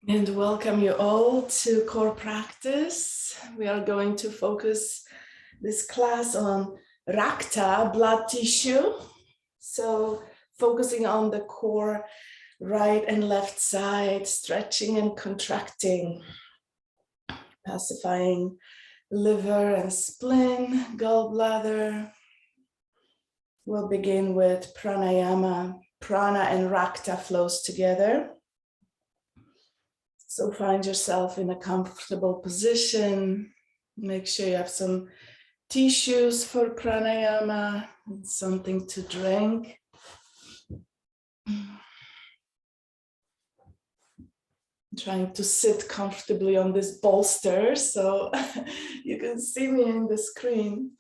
And welcome you all to core practice. We are going to focus this class on rakta, blood tissue. So focusing on the core, right and left side, stretching and contracting, pacifying liver and spleen, gallbladder. We'll begin with pranayama. Prana and rakta flows together. So find yourself in a comfortable position. Make sure you have some tissues for pranayama and something to drink. I'm trying to sit comfortably on this bolster so you can see me in the screen.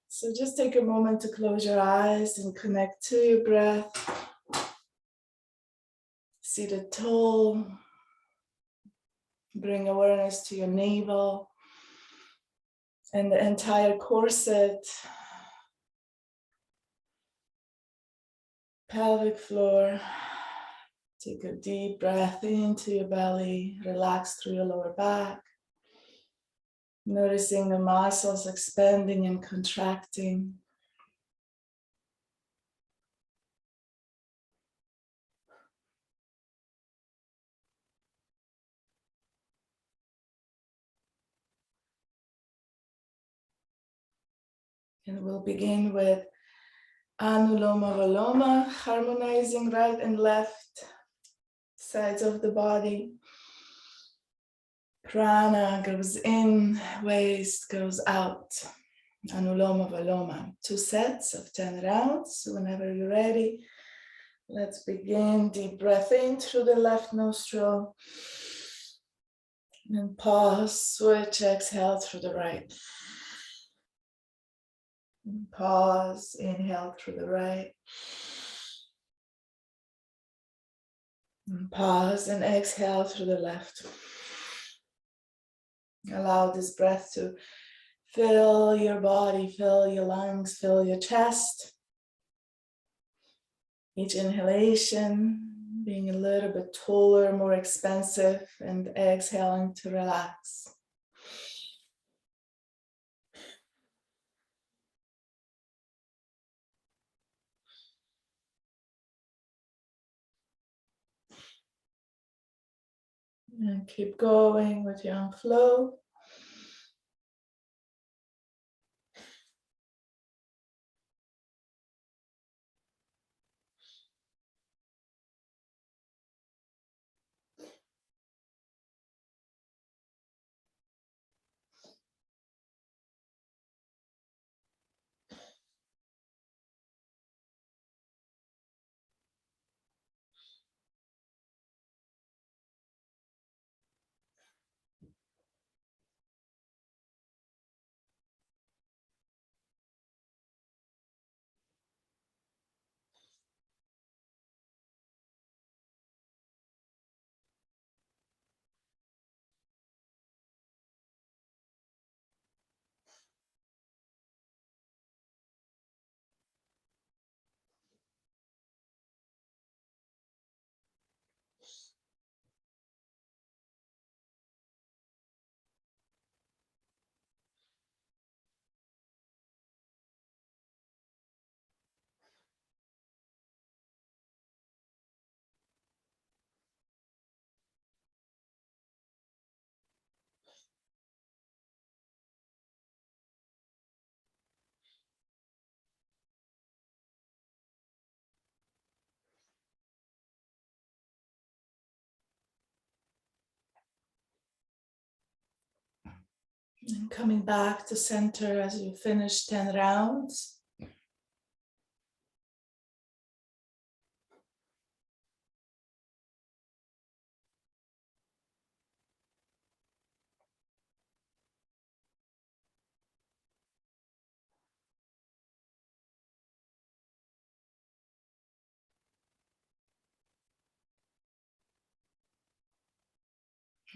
So just take a moment to close your eyes and connect to your breath. Seated tall. Bring awareness to your navel and the entire corset, pelvic floor. Take a deep breath into your belly, relax through your lower back. Noticing the muscles expanding and contracting. And we'll begin with Anuloma Valoma, harmonizing right and left sides of the body. Prana goes in, waist goes out. Anuloma Valoma. 2 sets of 10 rounds. Whenever you're ready, let's begin. Deep breath in through the left nostril. And pause, switch, exhale through the right. And pause, inhale through the right. And pause and exhale through the left. Allow this breath to fill your body, fill your lungs, fill your chest. Each inhalation being a little bit taller, more expansive, and exhaling to relax. And keep going with your own flow. And coming back to center as you finish 10 rounds.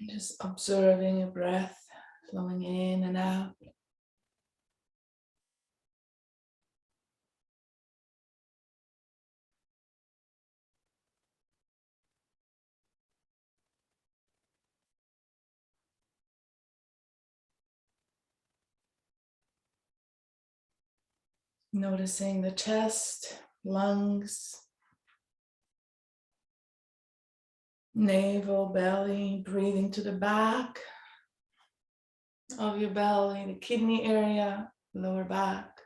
Just observing your breath flowing in and out. Noticing the chest, lungs, navel, belly, breathing to the back of your belly, the kidney area, lower back.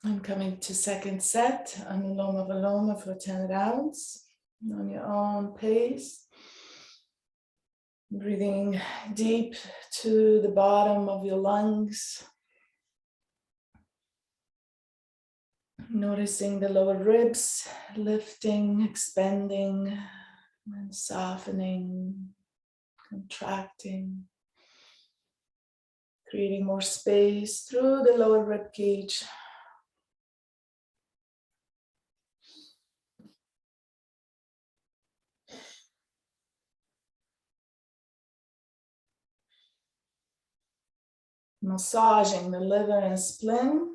I'm coming to second set, Anuloma Viloma for 10 rounds on your own pace. Breathing deep to the bottom of your lungs. Noticing the lower ribs, lifting, expanding, and softening, contracting. Creating more space through the lower rib cage. Massaging the liver and spleen.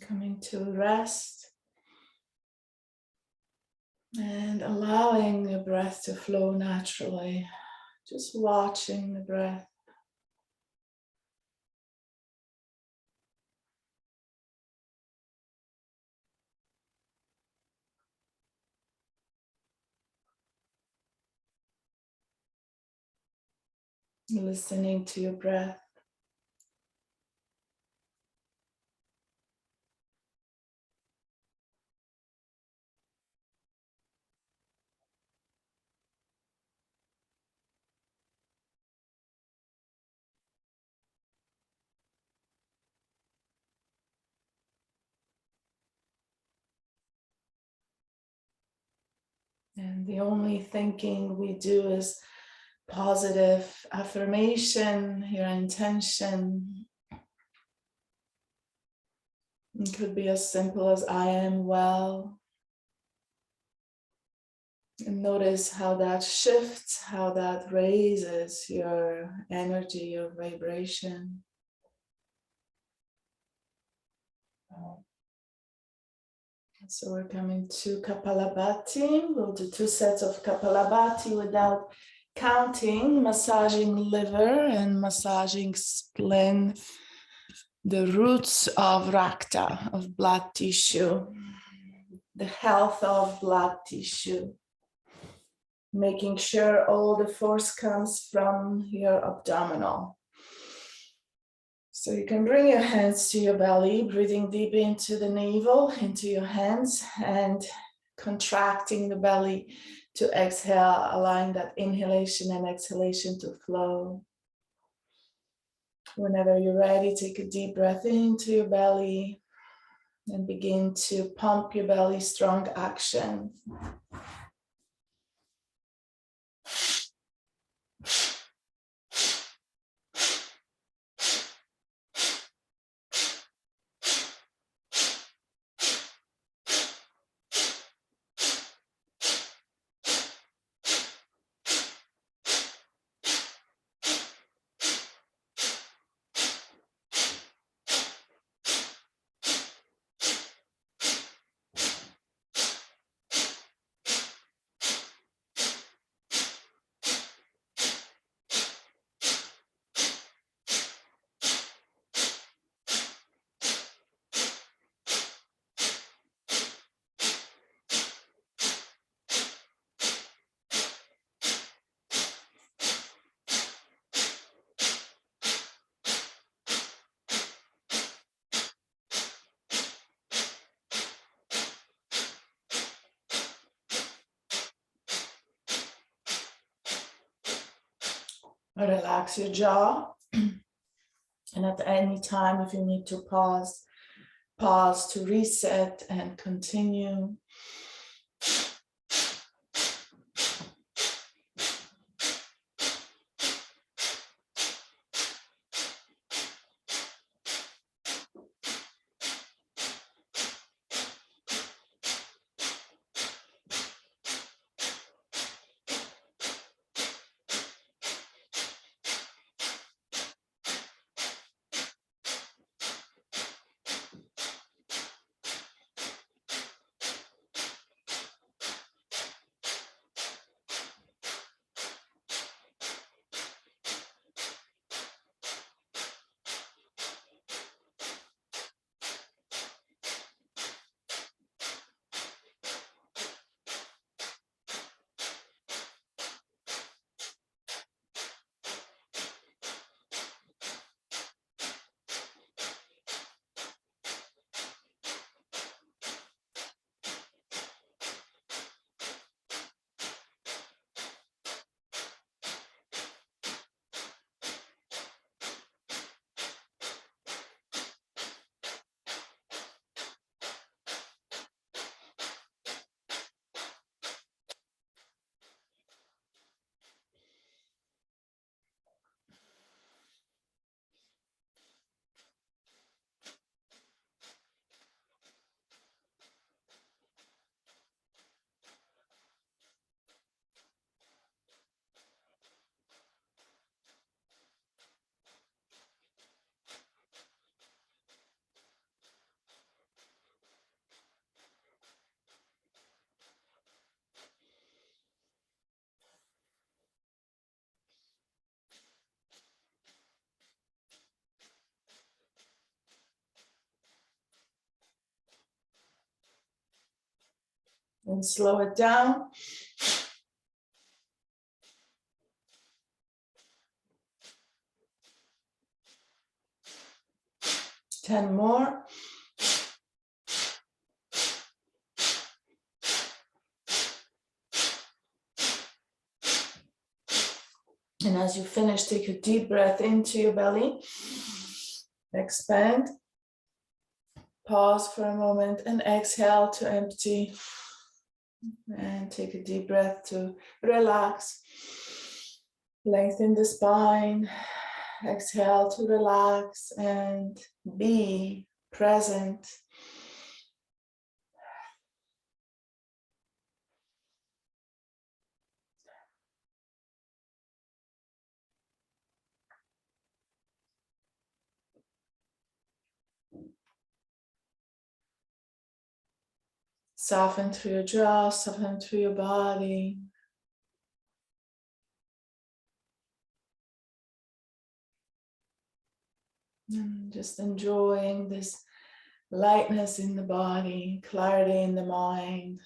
Coming to rest and allowing your breath to flow naturally. Just watching the breath. Listening to your breath. And the only thinking we do is positive affirmation, your intention. It could be as simple as I am well, And notice how that shifts, how that raises your energy, your vibration. So we're coming to Kapalabhati. We'll do 2 sets of Kapalabhati without counting, massaging liver and massaging spleen, the roots of rakta, of blood tissue, the health of blood tissue, making sure all the force comes from your abdominal. So you can bring your hands to your belly, breathing deep into the navel, into your hands, and contracting the belly to exhale, allowing that inhalation and exhalation to flow. Whenever you're ready, take a deep breath into your belly and begin to pump your belly, strong action. Relax your jaw. And at any time, if you need to pause to reset and continue. And slow it down. Ten more. And as you finish, take a deep breath into your belly. Expand. Pause for a moment and exhale to empty. And take a deep breath to relax. Lengthen the spine. Exhale to relax and be present. Soften through your jaw, soften through your body. And just enjoying this lightness in the body, clarity in the mind.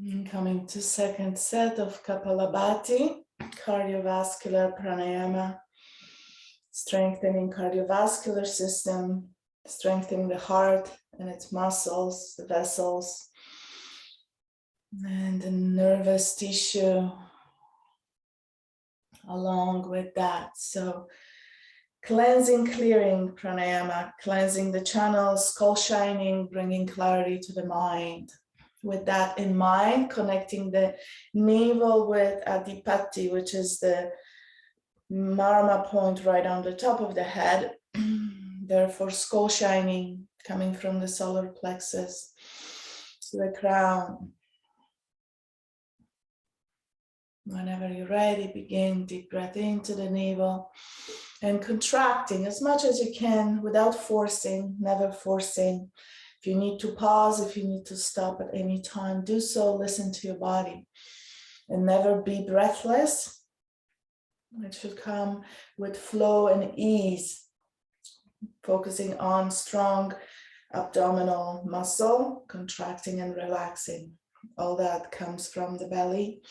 And coming to second set of Kapalabhati, cardiovascular pranayama, strengthening cardiovascular system, strengthening the heart and its muscles, the vessels, and the nervous tissue along with that. So cleansing, clearing pranayama, cleansing the channels, skull shining, bringing clarity to the mind. With that in mind, connecting the navel with adipati, which is the marma point right on the top of the head. Therefore, skull shining, coming from the solar plexus to the crown. Whenever you're ready, begin deep breath into the navel and contracting as much as you can without forcing, never forcing. If you need to pause, if you need to stop at any time, do so. Listen to your body and never be breathless. It should come with flow and ease, focusing on strong abdominal muscle, contracting and relaxing. All that comes from the belly.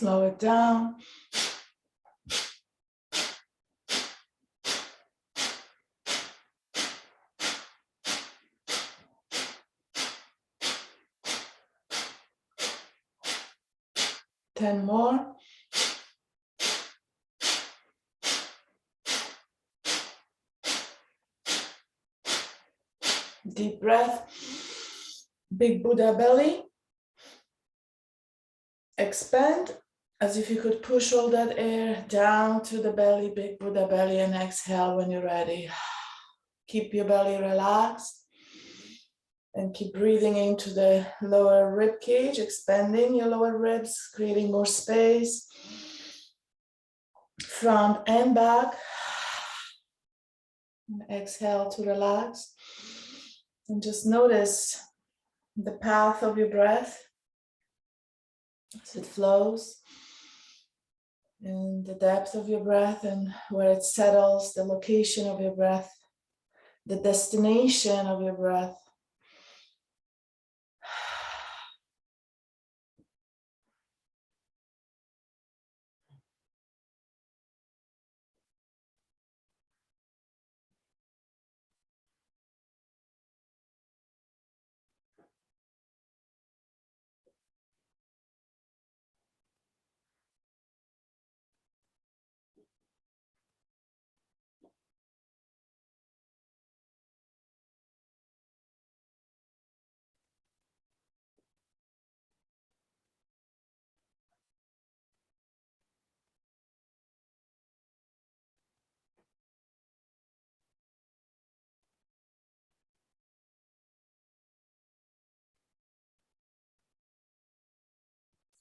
Slow it down. Ten more. Deep breath. Big Buddha belly. Expand as if you could push all that air down to the belly, big Buddha belly, and exhale when you're ready. Keep your belly relaxed and keep breathing into the lower rib cage, expanding your lower ribs, creating more space, front and back. And exhale to relax. And just notice the path of your breath as it flows, and the depth of your breath and where it settles, the location of your breath, the destination of your breath.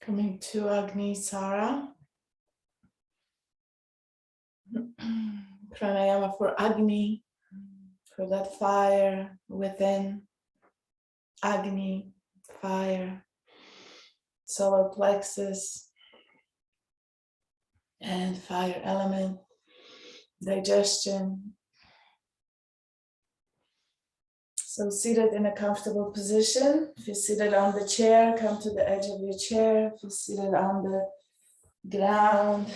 Coming to Agni Sara. Pranayama for Agni, for that fire within. Agni, fire, solar plexus, and fire element, digestion. So seated in a comfortable position. If you're seated on the chair, come to the edge of your chair. If you're seated on the ground,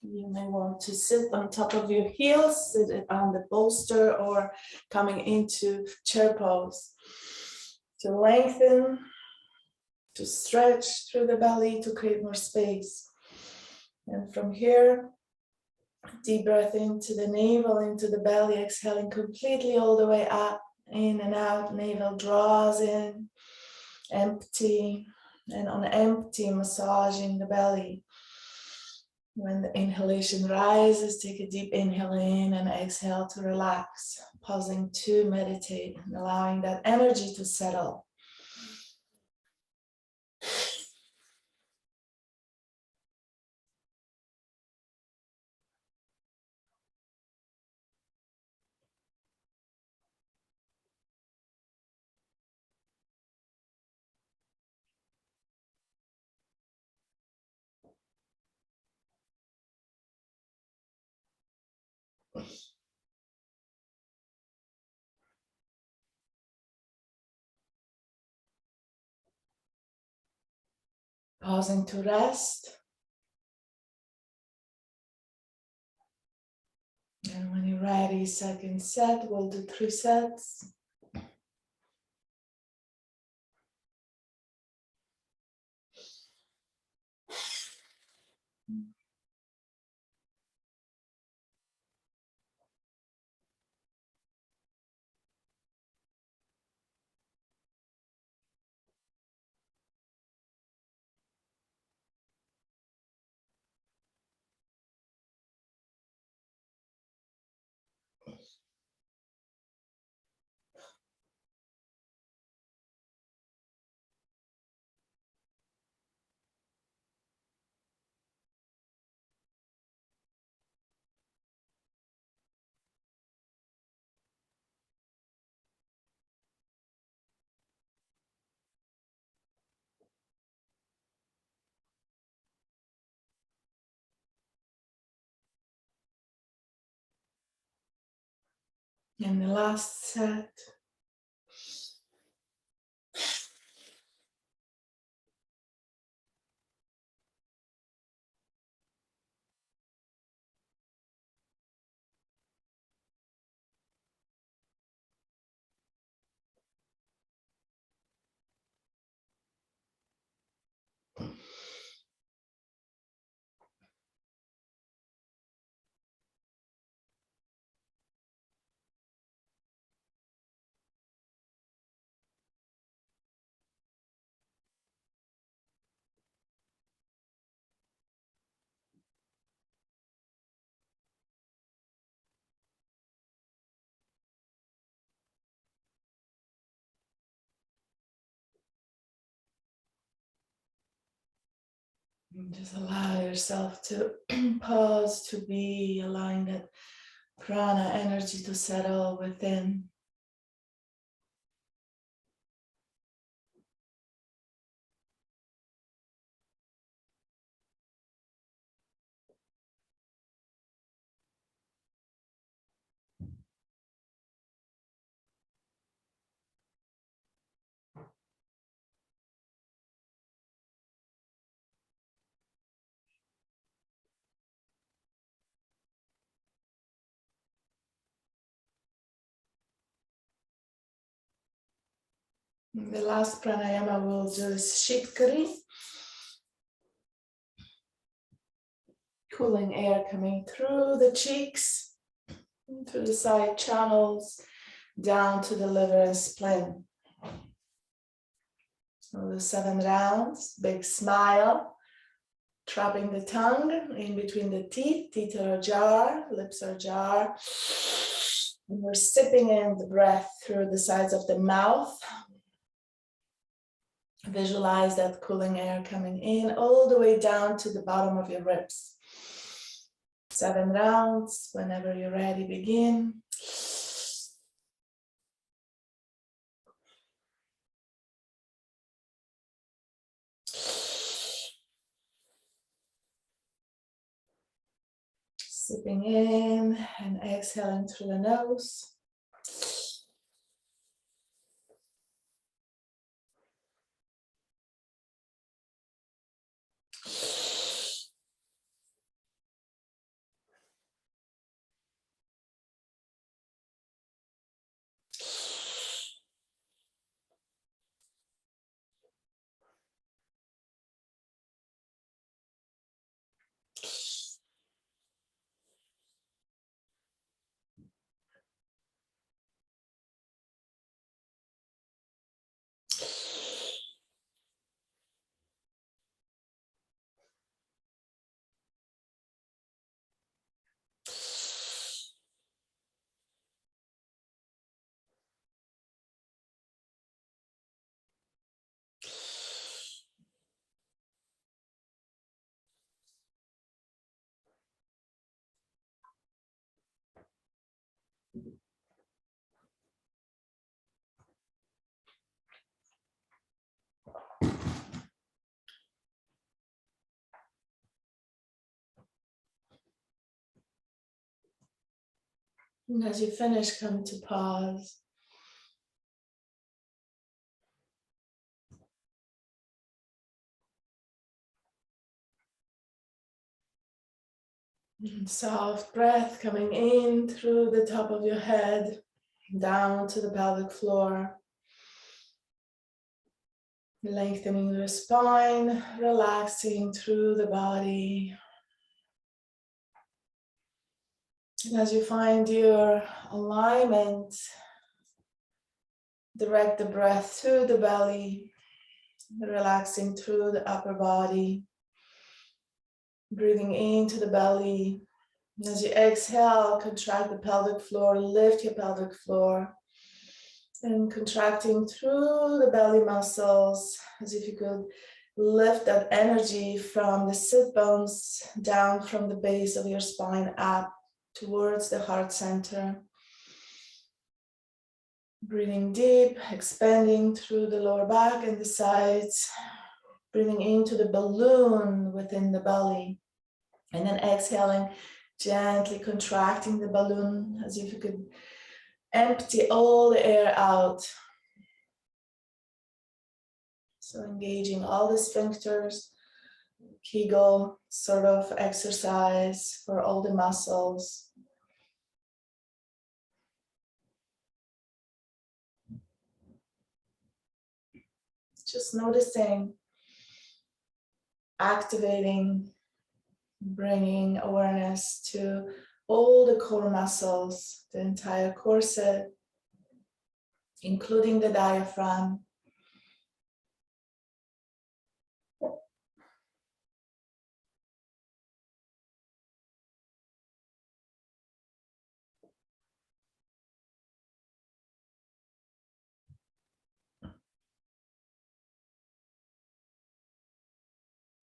you may want to sit on top of your heels, sit it on the bolster, or coming into chair pose. To lengthen, to stretch through the belly, to create more space. And from here, deep breath into the navel, into the belly, exhaling completely all the way up, in and out. Navel draws in, empty, and on empty, massaging the belly. When the inhalation rises, take a deep inhale in and exhale to relax, pausing to meditate and allowing that energy to settle. Pausing to rest. And when you're ready, second set, we'll do 3 sets. And the last set. Just allow yourself to pause, to be, allowing that prana energy to settle within. The last pranayama we'll do is Shikari. Cooling air coming through the cheeks, through the side channels, down to the liver and spleen. So the 7 rounds, big smile, trapping the tongue in between the teeth. Teeth are ajar, lips are ajar. And we're sipping in the breath through the sides of the mouth. Visualize that cooling air coming in all the way down to the bottom of your ribs. 7 rounds. Whenever you're ready, begin. Sipping in and exhaling through the nose. And as you finish, come to pause. And soft breath coming in through the top of your head, down to the pelvic floor. Lengthening your spine, relaxing through the body. And as you find your alignment, direct the breath through the belly, relaxing through the upper body, breathing into the belly. And as you exhale, contract the pelvic floor, lift your pelvic floor, and contracting through the belly muscles, as if you could lift that energy from the sit bones down from the base of your spine up towards the heart center. Breathing deep, expanding through the lower back and the sides, breathing into the balloon within the belly, and then exhaling, gently contracting the balloon as if you could empty all the air out. So engaging all the sphincters, Kegel sort of exercise for all the muscles. Just noticing, activating, bringing awareness to all the core muscles, the entire corset, including the diaphragm.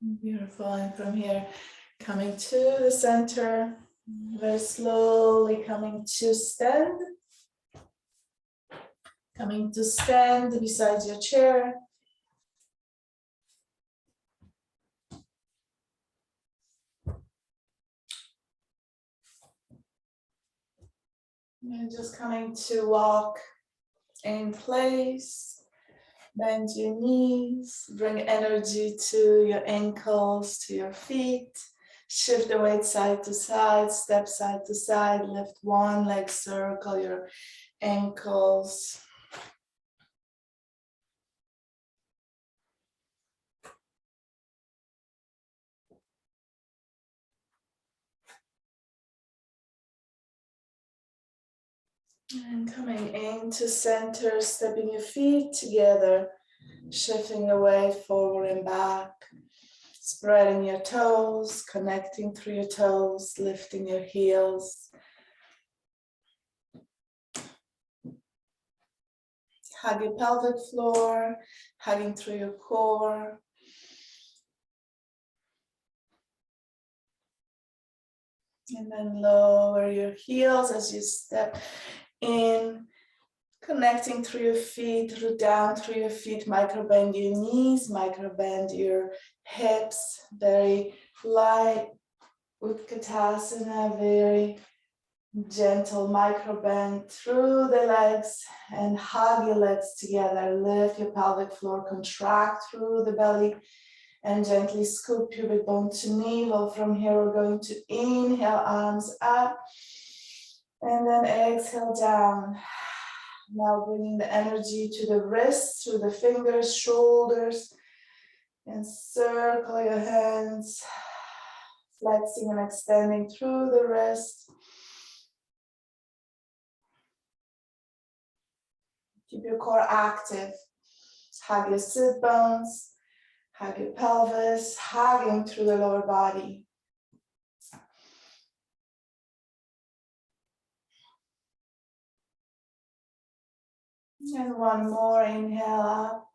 Beautiful. And from here, coming to the center, very slowly coming to stand. Coming to stand beside your chair. And just coming to walk in place. Bend your knees, bring energy to your ankles, to your feet. Shift the weight side to side, step side to side, lift one leg, circle your ankles. And coming into center, stepping your feet together, shifting away, forward and back. Spreading your toes, connecting through your toes, lifting your heels. Hug your pelvic floor, hugging through your core. And then lower your heels as you step in, connecting through your feet, root down through your feet, micro bend your knees, micro bend your hips, very light, Utkatasana, very gentle micro bend through the legs and hug your legs together, lift your pelvic floor, contract through the belly and gently scoop pubic bone to navel. From here we're going to inhale, arms up and then exhale down. Now bringing the energy to the wrists, through the fingers, shoulders, and circle your hands, flexing and extending through the wrist. Keep your core active. Hug your sit bones, hug your pelvis, hugging through the lower body. And one more, inhale up.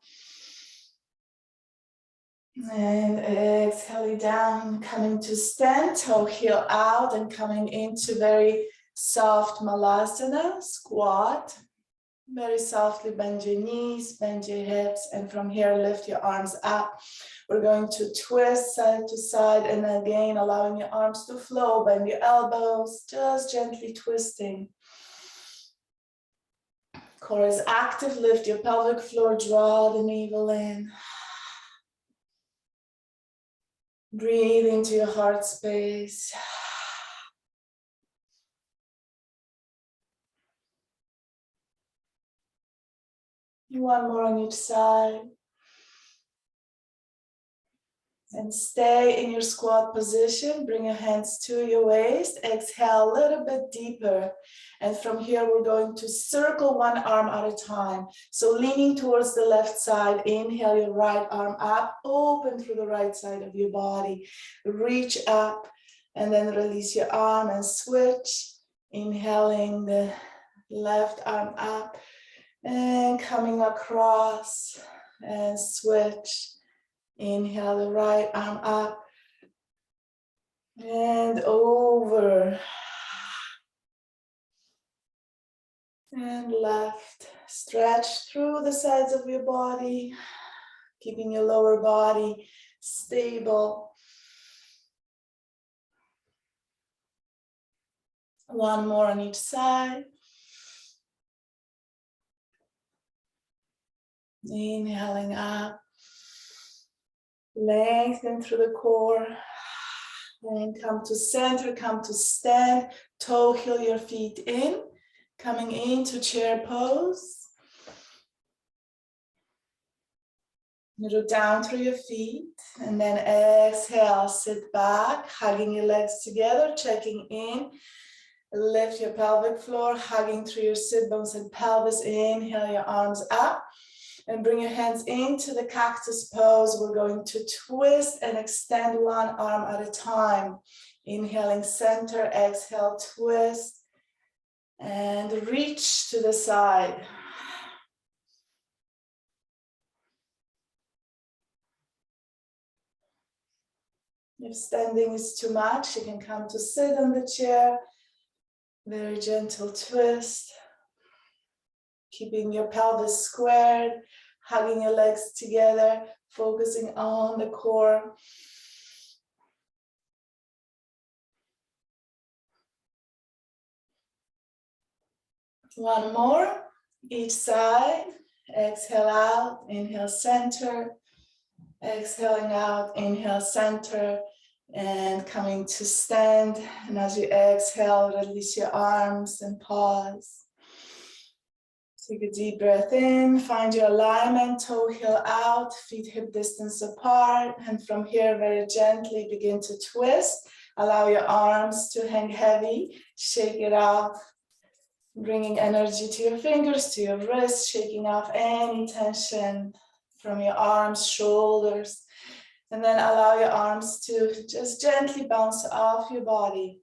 And exhale down, coming to stand, toe heel out and coming into very soft Malasada Squat. Very softly bend your knees, bend your hips, and from here lift your arms up. We're going to twist side to side and again allowing your arms to flow, bend your elbows, just gently twisting. Core is active, lift your pelvic floor, draw the navel in. Breathe into your heart space. One more on each side. And stay in your squat position. Bring your hands to your waist. Exhale a little bit deeper. And from here, we're going to circle one arm at a time. So leaning towards the left side, inhale your right arm up, open through the right side of your body. Reach up and then release your arm and switch. Inhaling the left arm up and coming across and switch. Inhale the right arm up and over and left. Stretch through the sides of your body, keeping your lower body stable. One more on each side. Inhaling up. Lengthen through the core. And come to center, come to stand. Toe heel your feet in. Coming into chair pose. Root down through your feet. And then exhale, sit back, hugging your legs together, checking in. Lift your pelvic floor, hugging through your sit bones and pelvis. Inhale your arms up. And bring your hands into the cactus pose. We're going to twist and extend one arm at a time. Inhaling center, exhale, twist, and reach to the side. If standing is too much, you can come to sit on the chair. Very gentle twist. Keeping your pelvis squared, hugging your legs together, focusing on the core. One more, each side. Exhale out, inhale center. Exhaling out, inhale center. And coming to stand. And as you exhale, release your arms and pause. Take a deep breath in, find your alignment, toe heel out, feet hip distance apart. And from here, very gently begin to twist. Allow your arms to hang heavy, shake it off. Bringing energy to your fingers, to your wrists, shaking off any tension from your arms, shoulders. And then allow your arms to just gently bounce off your body.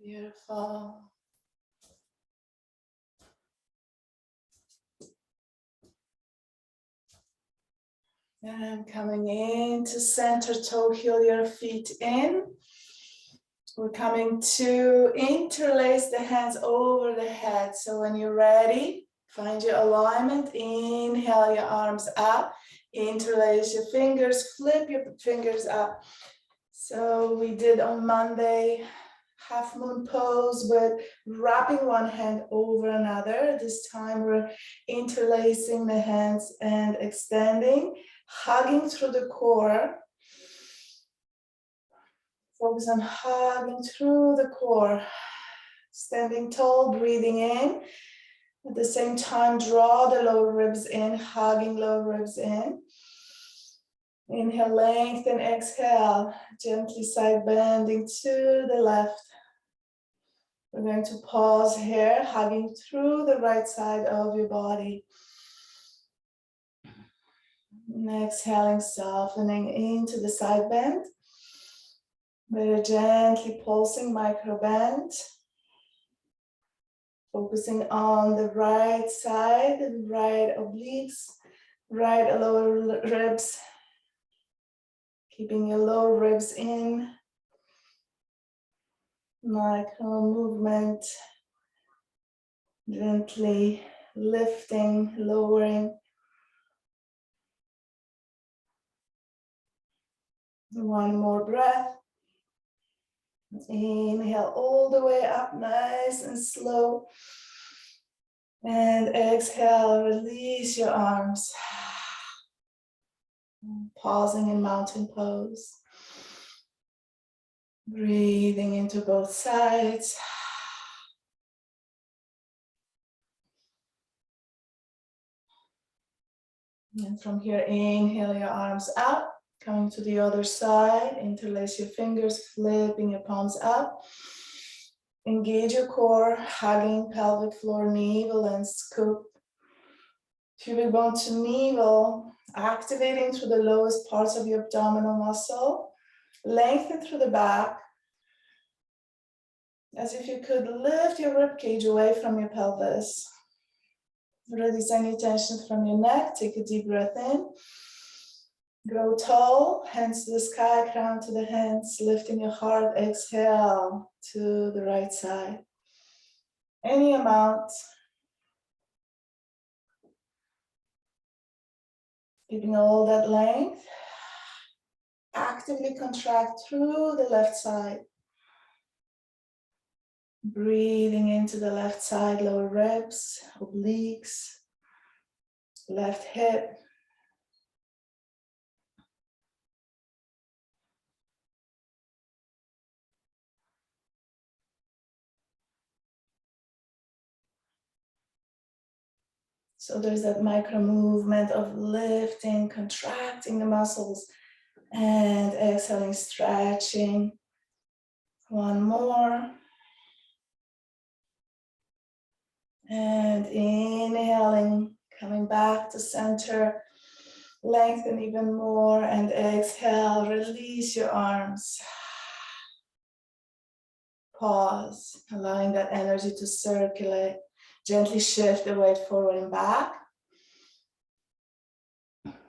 Beautiful. And coming into center, toe heel your feet in. We're coming to interlace the hands over the head. So when you're ready, find your alignment. Inhale your arms up. Interlace your fingers. Flip your fingers up. So we did on Monday half moon pose with wrapping one hand over another. This time we're interlacing the hands and extending, hugging through the core. Focus on hugging through the core. Standing tall, breathing in. At the same time, draw the lower ribs in, hugging lower ribs in. Inhale, lengthen, exhale. Gently side bending to the left. We're going to pause here, hugging through the right side of your body. And exhaling, softening into the side bend. Very gently pulsing micro bend. Focusing on the right side, right obliques, right lower ribs. Keeping your lower ribs in. Micro movement. Gently lifting, lowering. One more breath. Inhale all the way up, nice and slow. And exhale, release your arms. Pausing in mountain pose. Breathing into both sides. And from here, inhale your arms up. Coming to the other side, interlace your fingers, flipping your palms up. Engage your core, hugging pelvic floor, navel and scoop. Pubic bone to navel, activating through the lowest parts of your abdominal muscle. Lengthen through the back. As if you could lift your rib cage away from your pelvis. Release any tension from your neck. Take a deep breath in. Grow tall, hands to the sky, crown to the hands, lifting your heart, exhale to the right side. Any amount. Keeping all that length. Actively contract through the left side. Breathing into the left side, lower ribs, obliques, left hip. So there's that micro movement of lifting, contracting the muscles, and exhaling, stretching. One more. And inhaling, Coming back to center, lengthen even more, and exhale, release your arms. Pause, allowing that energy to circulate. Gently shift the weight forward and back.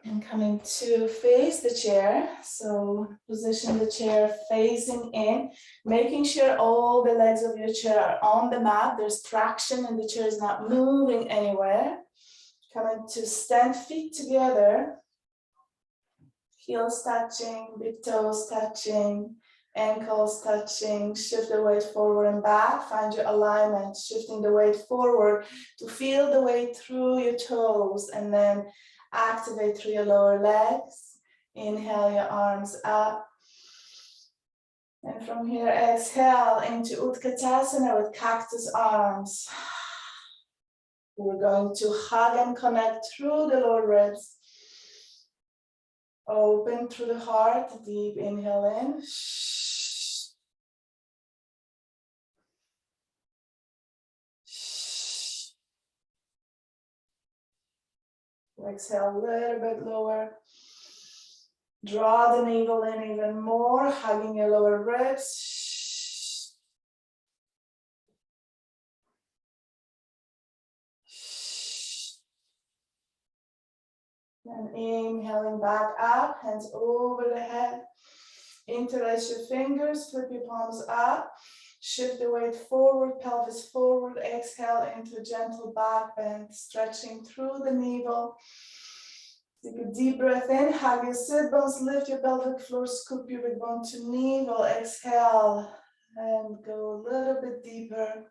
And coming to face the chair. So position the chair facing in, making sure all the legs of your chair are on the mat. There's traction and the chair is not moving anywhere. Coming to stand, feet together. Heels touching, big toes touching, ankles touching. Shift the weight forward and back. Find your alignment, shifting the weight forward to feel the weight through your toes, and then activate through your lower legs. Inhale your arms up. And from here, exhale into Utkatasana with cactus arms. We're going to hug and connect through the lower ribs. Open through the heart, deep inhale in. Exhale a little bit lower. Draw the navel in even more, hugging your lower ribs. And inhaling back up, hands over the head. Interlace your fingers, flip your palms up. Shift the weight forward, pelvis forward. Exhale into a gentle back bend, stretching through the navel. Take a deep breath in, hug your sit bones, lift your pelvic floor, scoop your big bone to navel. Exhale and go a little bit deeper.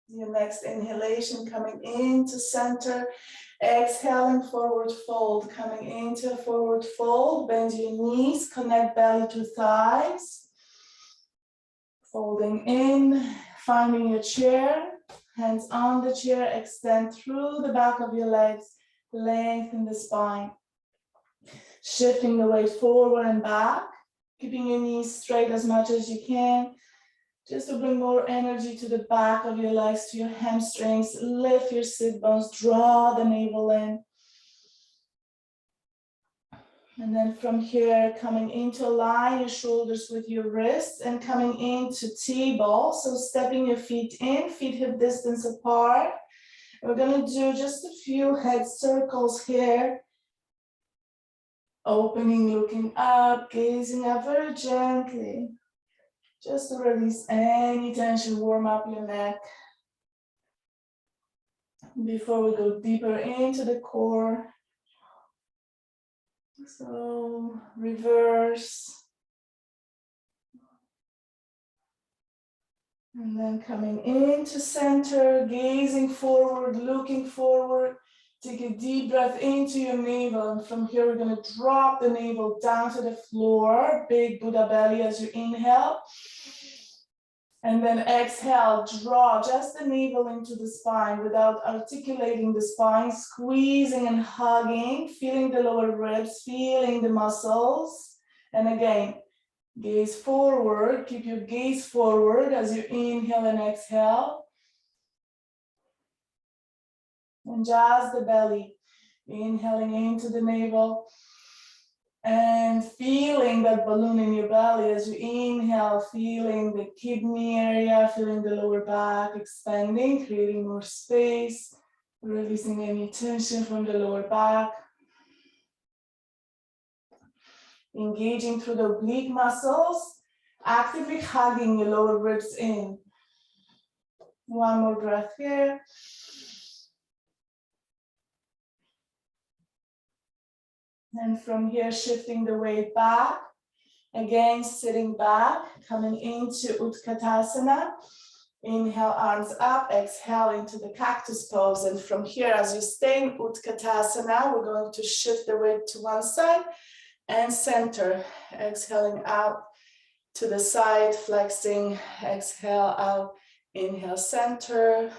Your next inhalation coming into center. Exhaling, forward fold. Coming into a forward fold. Bend your knees, connect belly to thighs. Folding in, finding your chair. Hands on the chair, extend through the back of your legs. Lengthen the spine. Shifting the weight forward and back. Keeping your knees straight as much as you can. Just to bring more energy to the back of your legs, to your hamstrings. Lift your sit bones, draw the navel in. And then from here, coming into align your shoulders with your wrists and coming into T-ball. So stepping your feet in, feet hip distance apart. We're gonna do just a few head circles here. Opening, looking up, gazing up very gently. Just to release any tension, warm up your neck. Before we go deeper into the core. So reverse. And then coming into center, gazing forward, looking forward. Take a deep breath into your navel. And from here, we're gonna drop the navel down to the floor. Big Buddha belly as you inhale. And then exhale, draw just the navel into the spine without articulating the spine, squeezing and hugging, feeling the lower ribs, feeling the muscles. And again, gaze forward, keep your gaze forward as you inhale and exhale. And just the belly, inhaling into the navel. And feeling that balloon in your belly as you inhale, feeling the kidney area, feeling the lower back expanding, creating more space, releasing any tension from the lower back. Engaging through the oblique muscles, actively hugging your lower ribs in. One more breath here. And from here, shifting the weight back. Again, sitting back, coming into Utkatasana. Inhale, arms up, exhale into the cactus pose. And from here, as you stay in Utkatasana, we're going to shift the weight to one side and center. Exhaling out to the side, flexing, exhale out, inhale, center.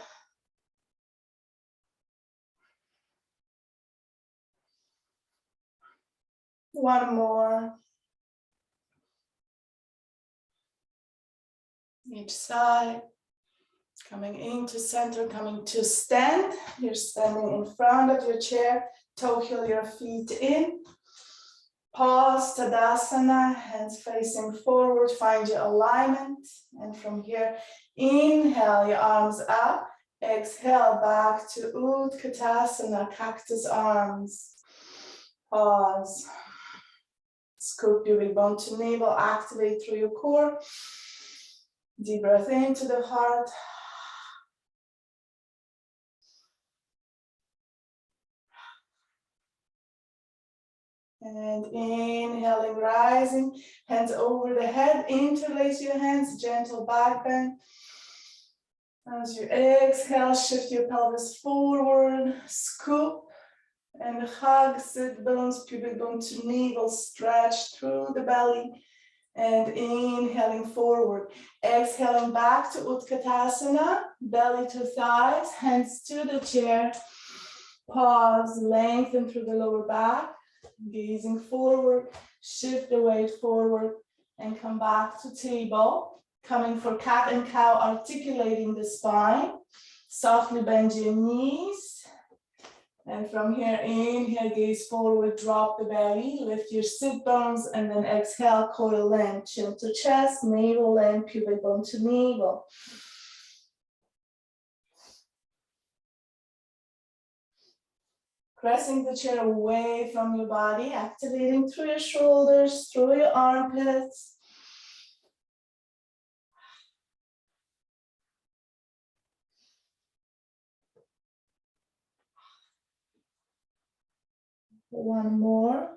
One more. Each side. Coming into center, coming to stand. You're standing in front of your chair. Toe heel your feet in. Pause, Tadasana, hands facing forward. Find your alignment. And from here, inhale your arms up. Exhale back to Utkatasana, cactus arms. Pause. Scoop your big bone to navel. Activate through your core. Deep breath into the heart. And inhaling, rising, hands over the head, interlace your hands, gentle back bend. As you exhale, shift your pelvis forward, scoop and hug, sit bones, pubic bone to navel, stretch through the belly. And inhaling forward, exhaling back to Utkatasana, belly to thighs, hands to the chair. Pause, lengthen through the lower back. Gazing forward, shift the weight forward and come back to table. Coming for cat and cow, articulating the spine. Softly bend your knees. And from here, inhale, gaze forward, drop the belly, lift your sit bones, and then exhale, coil in, chin to chest, navel in, pubic bone to navel. Pressing the chair away from your body, activating through your shoulders, through your armpits. One more.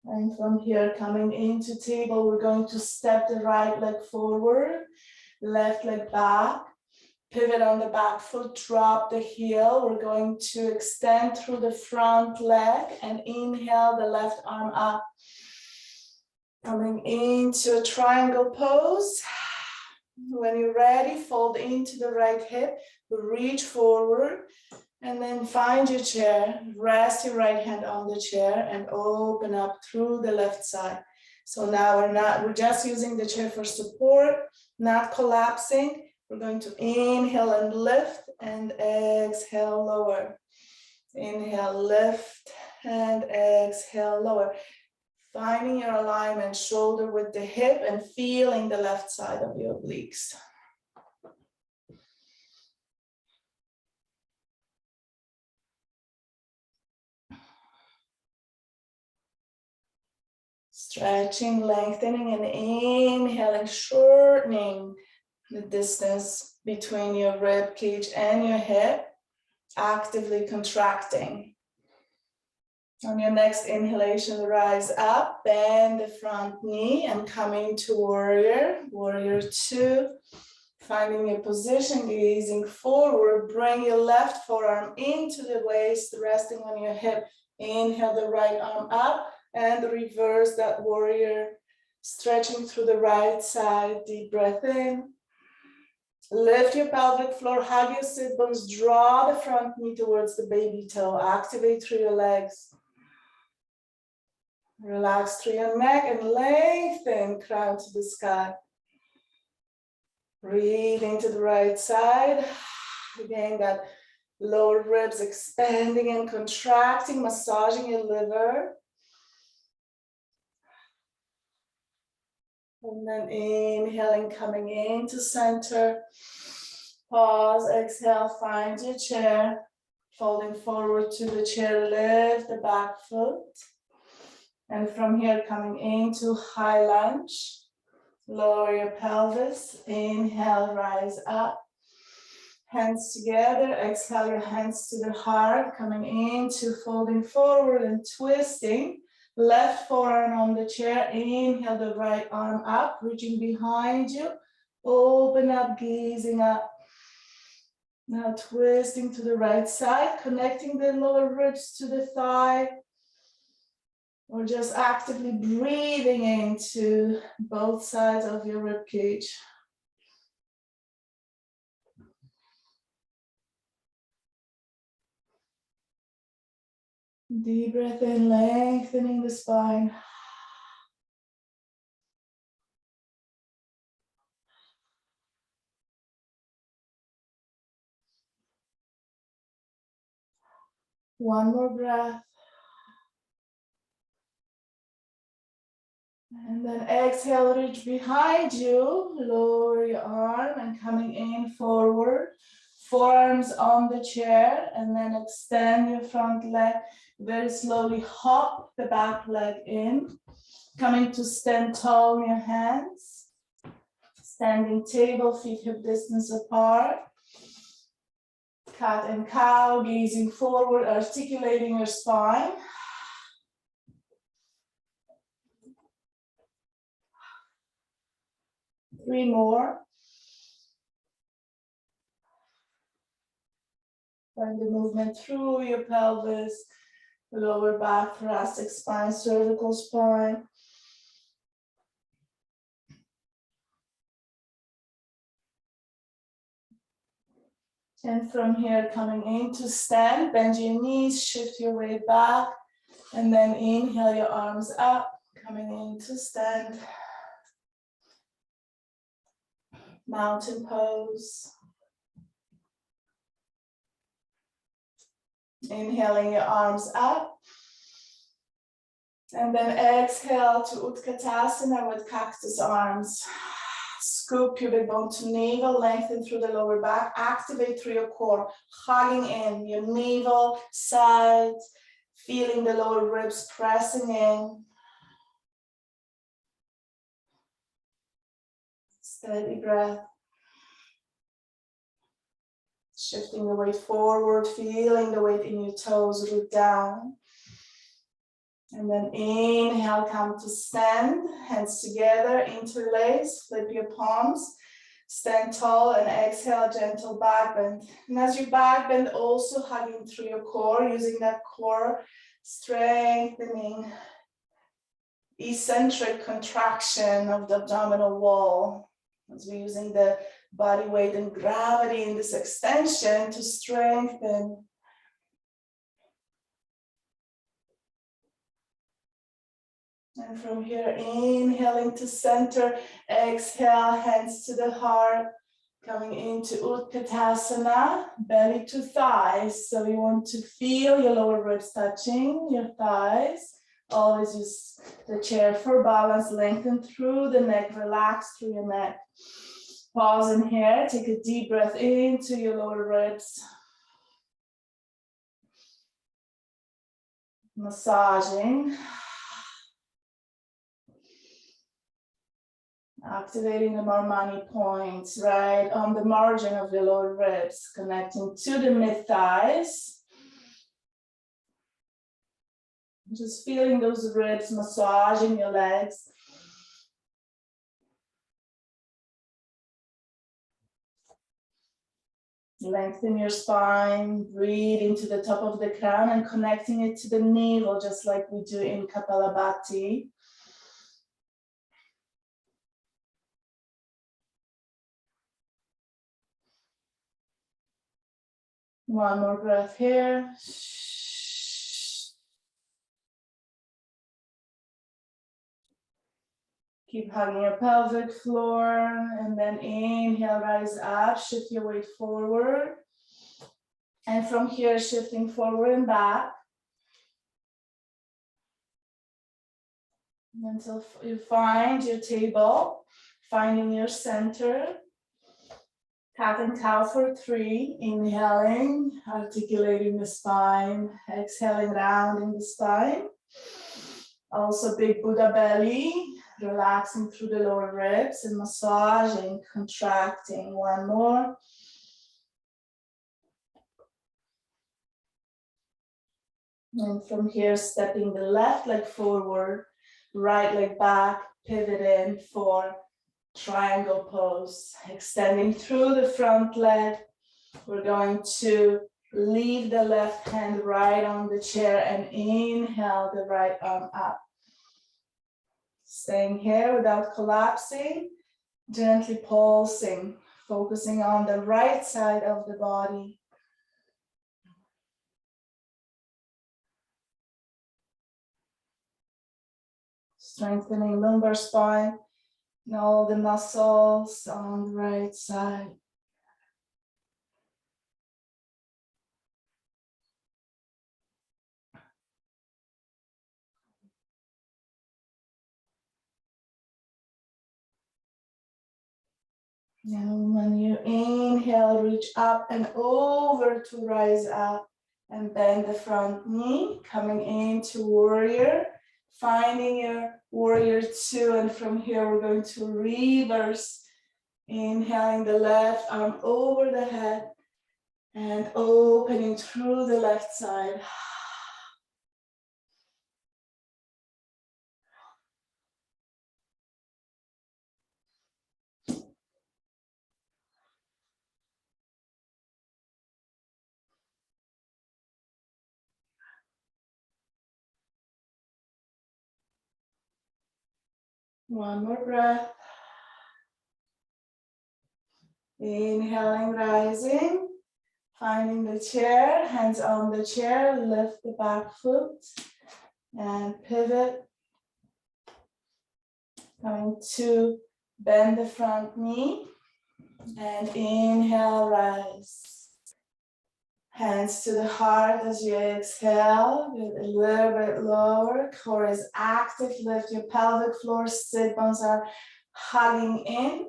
And from here, coming into table, we're going to step the right leg forward, left leg back, pivot on the back foot, drop the heel. We're going to extend through the front leg and inhale the left arm up. Coming into a triangle pose. When you're ready, fold into the right hip, reach forward, and then find your chair. Rest your right hand on the chair and open up through the left side. So now we're just using the chair for support, not collapsing. We're going to inhale and lift and exhale, lower. Inhale, lift and exhale, lower. Finding your alignment, shoulder with the hip and feeling the left side of your obliques. Stretching, lengthening, and inhaling, shortening the distance between your rib cage and your hip, actively contracting. On your next inhalation, rise up, bend the front knee and coming to warrior, warrior two. Finding your position, gazing forward, bring your left forearm into the waist, resting on your hip. Inhale the right arm up and reverse that warrior, stretching through the right side. Deep breath in. Lift your pelvic floor, hug your sit bones, draw the front knee towards the baby toe. Activate through your legs. Relax through your neck and lengthen, crown to the sky. Breathe into the right side. Again, that lower ribs expanding and contracting, massaging your liver. And then inhaling, coming into center. Pause, exhale, find your chair. Folding forward to the chair, lift the back foot. And from here, coming into high lunge. Lower your pelvis. Inhale, rise up. Hands together. Exhale your hands to the heart. Coming into folding forward and twisting. Left forearm on the chair. Inhale the right arm up, reaching behind you. Open up, gazing up. Now twisting to the right side, connecting the lower ribs to the thigh. Or just actively breathing into both sides of your rib cage. Deep breath in, lengthening the spine. One more breath. And then exhale, reach behind you, lower your arm and coming in forward. Forearms on the chair and then extend your front leg. Very slowly hop the back leg in. Coming to stand tall in your hands. Standing table, feet hip distance apart. Cat and cow, gazing forward, articulating your spine. Three more. Find the movement through your pelvis, lower back, thoracic spine, cervical spine. And from here, coming into stand, bend your knees, shift your weight back, and then inhale your arms up, coming into stand. Mountain pose. Inhaling your arms up. And then exhale to Utkatasana with cactus arms. Scoop pubic bone to navel, lengthen through the lower back, activate through your core, hugging in your navel, sides, feeling the lower ribs pressing in. Steady breath. Shifting the weight forward, feeling the weight in your toes, root down. And then inhale, come to stand, hands together, interlace, flip your palms, stand tall and exhale, gentle back bend. And as you back bend, also hugging through your core, using that core, strengthening eccentric contraction of the abdominal wall. As we're using the body weight and gravity in this extension to strengthen. And from here, inhaling to center, exhale, hands to the heart, coming into Utkatasana, belly to thighs. So you want to feel your lower ribs touching your thighs. Always use the chair for balance, lengthen through the neck, relax through your neck. Pause in here, take a deep breath into your lower ribs. Massaging. Activating the Marmani points right on the margin of the lower ribs, connecting to the mid thighs. Just feeling those ribs, massaging your legs. Lengthen your spine, breathe into the top of the crown and connecting it to the navel, just like we do in Kapalabhati. One more breath here. Keep hugging your pelvic floor and then inhale, rise up, shift your weight forward. And from here, shifting forward and back. Until you find your table, finding your center. Cat and cow for 3, inhaling, articulating the spine, exhaling, rounding the spine. Also big Buddha belly, relaxing through the lower ribs and massaging, contracting. One more. And from here, stepping the left leg forward, right leg back, pivot in for triangle pose. Extending through the front leg. We're going to leave the left hand right on the chair and inhale the right arm up. Staying here without collapsing, gently pulsing, focusing on the right side of the body. Strengthening lumbar spine and all the muscles on the right side. Now when you inhale, reach up and over to rise up and bend the front knee, coming into warrior, finding your warrior two, and from here we're going to reverse, inhaling the left arm over the head and opening through the left side. One more breath. Inhaling, rising, finding the chair, hands on the chair, lift the back foot and pivot. Coming to bend the front knee and inhale, rise. Hands to the heart as you exhale, get a little bit lower, core is active, lift your pelvic floor, sit bones are hugging in.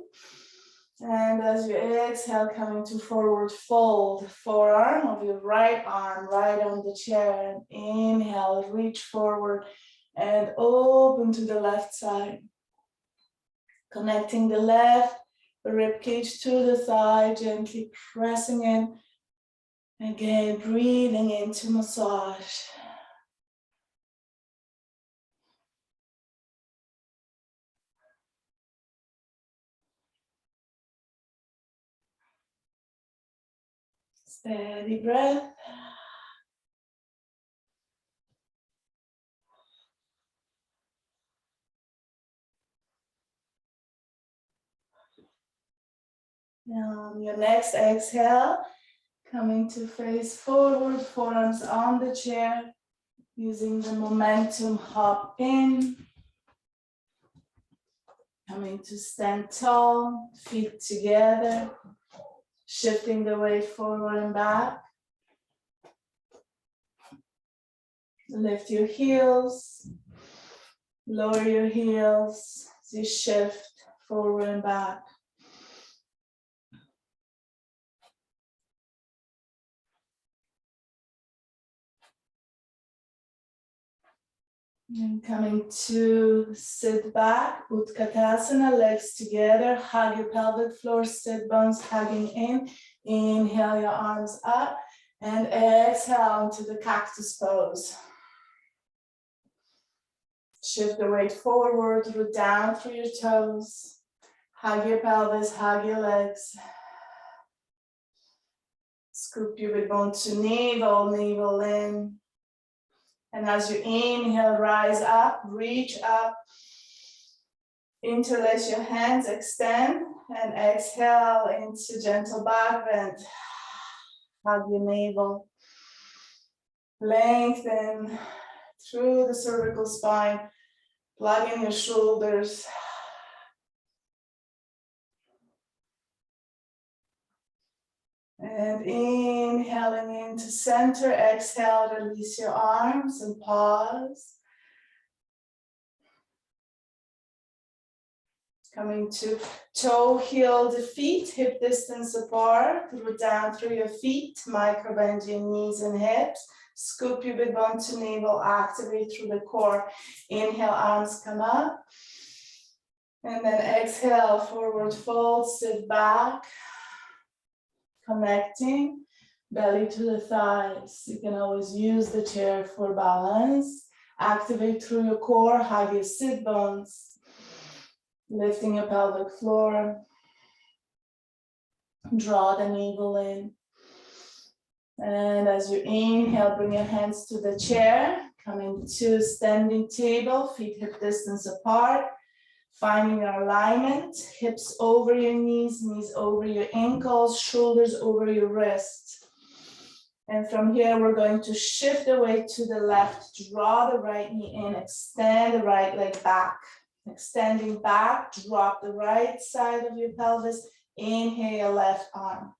And as you exhale, coming to forward fold, forearm of your right arm right on the chair. And inhale, reach forward and open to the left side. Connecting the left rib cage to the thigh, gently pressing in. Again, breathing into massage. Steady breath. Now, your next exhale, coming to face forward, forearms on the chair, using the momentum, hop in. Coming to stand tall, feet together, shifting the weight forward and back. Lift your heels, lower your heels as you shift forward and back. And coming to sit back, Utkatasana, legs together, hug your pelvic floor, sit bones hugging in. Inhale your arms up and exhale into the Cactus Pose. Shift the weight forward, root down through your toes. Hug your pelvis, hug your legs. Scoop your big bone to navel, navel in. And as you inhale, rise up, reach up. Interlace your hands, extend, and exhale into gentle back bend. Hug your navel. Lengthen through the cervical spine. Plug in your shoulders. And inhaling into center, exhale, release your arms and pause. Coming to toe, heel the feet, hip distance apart, root down through your feet, micro bend your knees and hips, scoop your big bone to navel, activate through the core. Inhale, arms come up. And then exhale, forward fold, sit back. Connecting belly to the thighs. You can always use the chair for balance. Activate through your core, hug your sit bones. Lifting your pelvic floor. Draw the navel in. And as you inhale, bring your hands to the chair. Coming to standing table, feet hip distance apart. Finding your alignment, hips over your knees, knees over your ankles, shoulders over your wrists. And from here, we're going to shift the weight to the left, draw the right knee in, extend the right leg back. Extending back, drop the right side of your pelvis, inhale your left arm.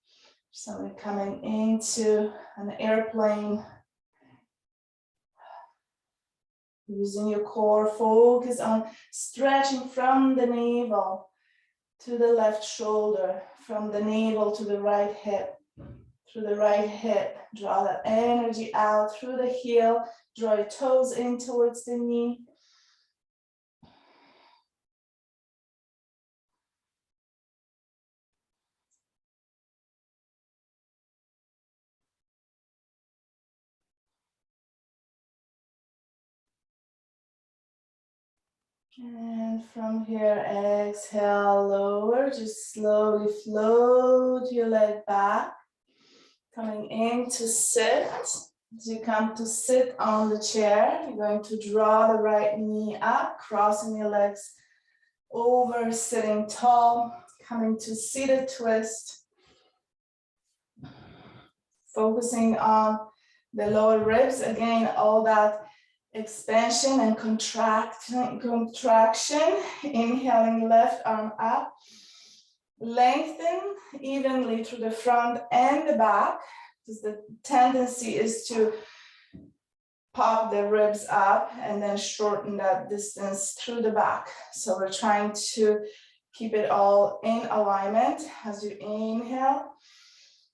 So we're coming into an airplane. Using your core, focus on stretching from the navel to the left shoulder, from the navel to the right hip, through the right hip. Draw that energy out through the heel, draw your toes in towards the knee. And from here, exhale, lower, just slowly float your leg back. Coming in to sit. As you come to sit on the chair, you're going to draw the right knee up, crossing your legs over, sitting tall, coming to seated twist. Focusing on the lower ribs, again, all that expansion and contraction. Inhaling, left arm up. Lengthen evenly through the front and the back, because the tendency is to pop the ribs up and then shorten that distance through the back. So we're trying to keep it all in alignment. As you inhale,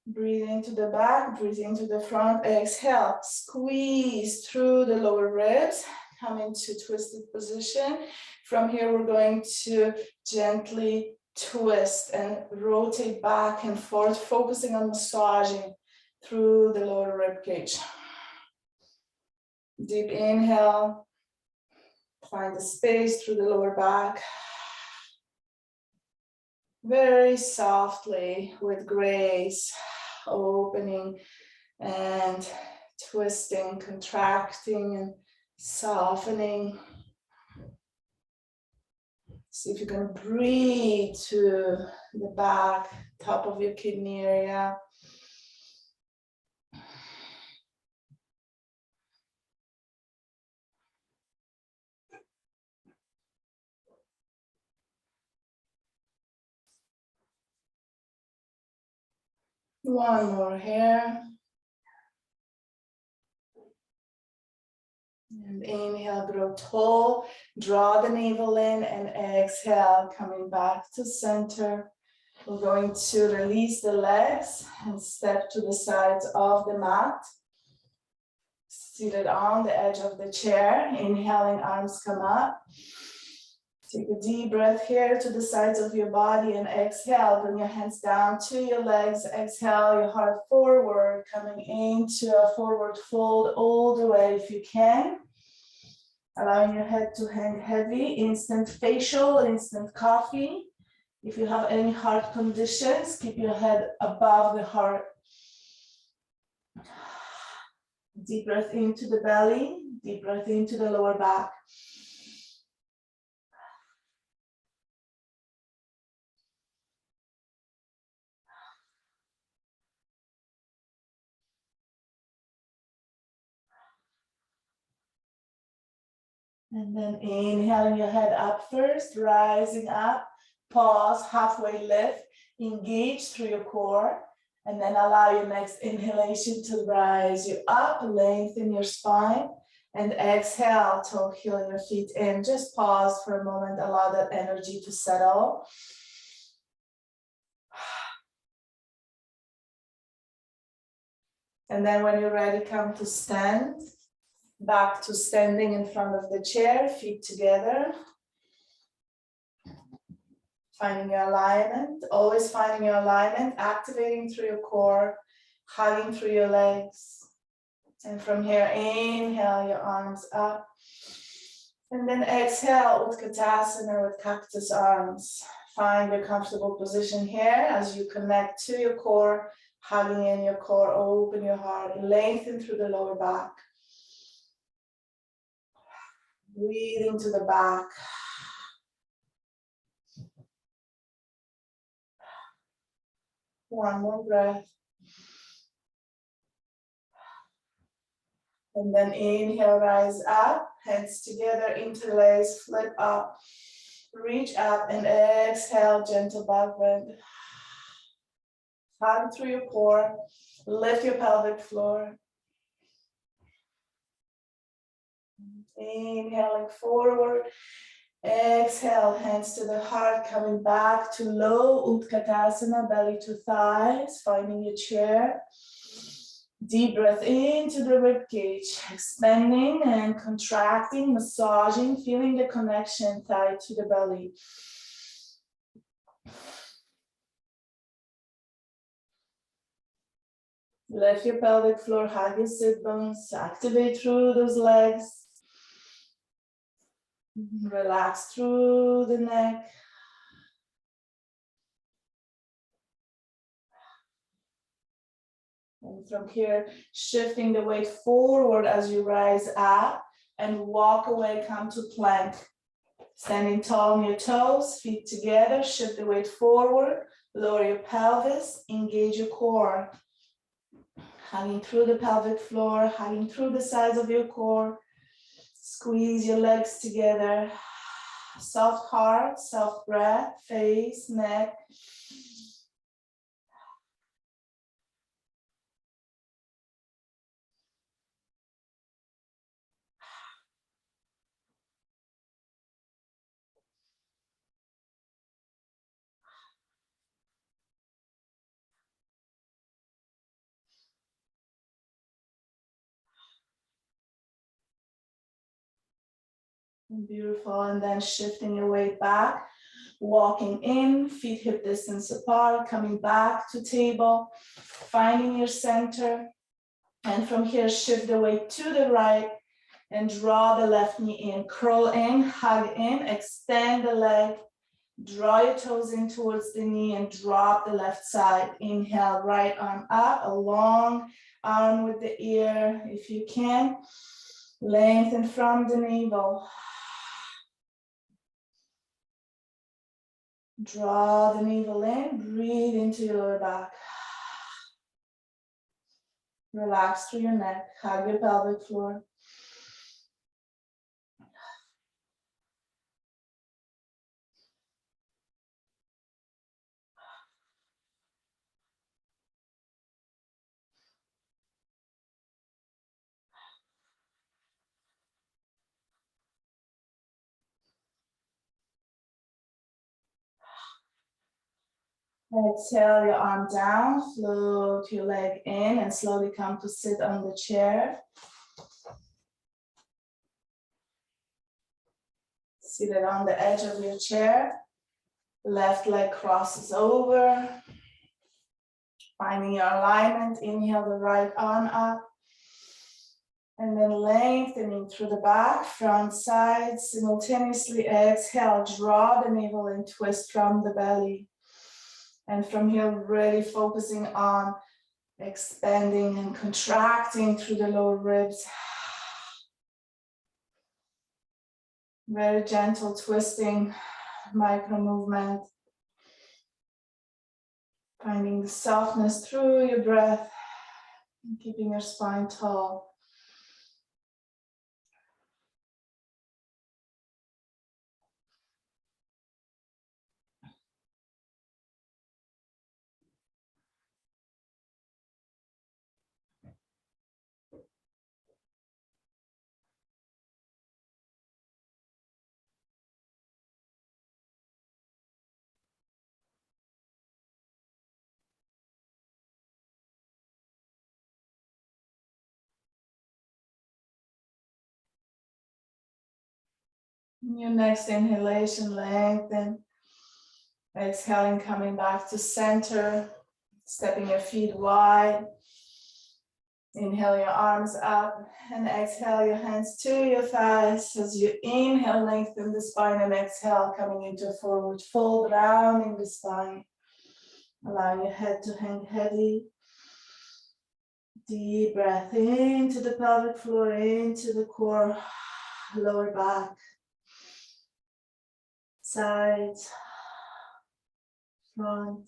breathe into the back, breathe into the front, exhale, squeeze through the lower ribs, come into twisted position. From here, we're going to gently twist and rotate back and forth, focusing on massaging through the lower rib cage. Deep inhale, find the space through the lower back. Very softly, with grace, opening and twisting, contracting and softening. See if you can breathe to the back, top of your kidney area. One more here. And inhale, grow tall, draw the navel in, and exhale, coming back to center. We're going to release the legs and step to the sides of the mat. Seated on the edge of the chair, inhaling, arms come up. Take a deep breath here to the sides of your body and exhale. Bring your hands down to your legs. Exhale, your heart forward, coming into a forward fold all the way if you can. Allowing your head to hang heavy, instant facial, instant coffee. If you have any heart conditions, keep your head above the heart. Deep breath into the belly, deep breath into the lower back. And then inhaling your head up first, rising up, pause, halfway lift, engage through your core, and then allow your next inhalation to rise you up, lengthen your spine, and exhale, toe healing your feet in. Just pause for a moment, allow that energy to settle. And then when you're ready, come to stand. Back to standing in front of the chair, feet together. Finding your alignment, always finding your alignment, activating through your core, hugging through your legs. And from here, inhale your arms up. And then exhale, Utkatasana with cactus arms. Find your comfortable position here as you connect to your core, hugging in your core, open your heart, lengthen through the lower back. Breathing to the back. One more breath. And then inhale, rise up, hands together, interlace, flip up, reach up, and exhale, gentle back bend. Hug through your core, lift your pelvic floor. Inhaling forward, Exhale, hands to the heart, coming back to low Utkatasana, belly to thighs, finding your chair. Deep breath into the rib cage, expanding and contracting, massaging, feeling the connection thigh to the belly. Lift your pelvic floor, hug your sit bones, activate through those legs. Relax through the neck. And from here, shifting the weight forward as you rise up and walk away, come to plank. Standing tall on your toes, feet together, shift the weight forward, lower your pelvis, engage your core. Hugging through the pelvic floor, hugging through the sides of your core. Squeeze your legs together. Soft heart, soft breath, face, neck. Beautiful, and then shifting your weight back, walking in, feet hip distance apart, coming back to table, finding your center, and from here shift the weight to the right and draw the left knee in, curl in, hug in, extend the leg, draw your toes in towards the knee and drop the left side. Inhale, right arm up, a long arm with the ear if you can, lengthen from the navel. Draw the navel in, breathe into your lower back. Relax through your neck, hug your pelvic floor. Exhale your arm down, float your leg in and slowly come to sit on the chair. Seated on the edge of your chair. Left leg crosses over. Finding your alignment, inhale the right arm up. And then lengthening through the back, front side, simultaneously exhale, draw the navel and twist from the belly. And from here, really focusing on expanding and contracting through the lower ribs. Very gentle twisting, micro movement. Finding the softness through your breath, and keeping your spine tall. Your next inhalation, lengthen. Exhaling, coming back to center. Stepping your feet wide. Inhale your arms up and exhale your hands to your thighs. As you inhale, lengthen the spine and exhale, coming into a forward fold, rounding the spine. Allow your head to hang heavy. Deep breath into the pelvic floor, into the core, lower back, sides, front.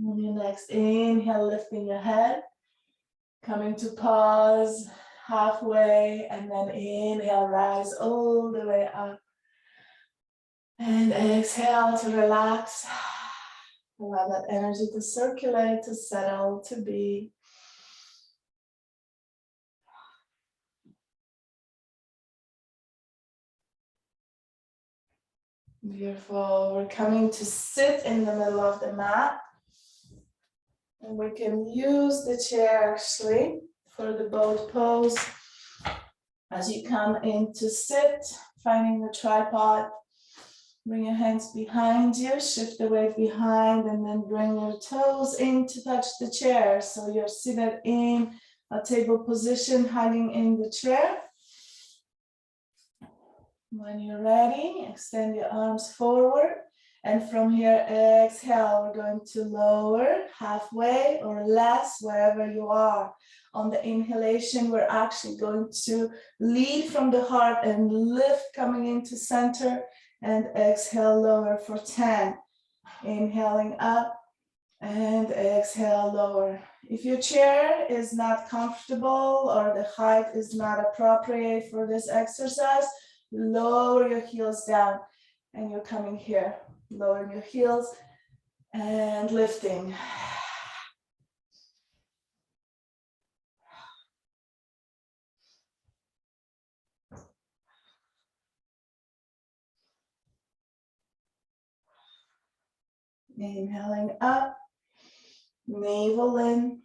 On your next inhale, lifting your head, coming to pause halfway, and then inhale, rise all the way up. And exhale to relax. Allow that energy to circulate, to settle, to be. Beautiful. We're coming to sit in the middle of the mat. And we can use the chair actually for the boat pose. As you come in to sit, finding the tripod, bring your hands behind you, shift the weight behind, and then bring your toes in to touch the chair. So you're seated in a table position, hugging in the chair. When you're ready, extend your arms forward. And from here, exhale, we're going to lower halfway or less, wherever you are. On the inhalation, we're actually going to lead from the heart and lift coming into center, and exhale, lower for 10. Inhaling up and exhale, lower. If your chair is not comfortable or the height is not appropriate for this exercise, lower your heels down and you're coming here. Lowering your heels and lifting. Inhaling up, navel in.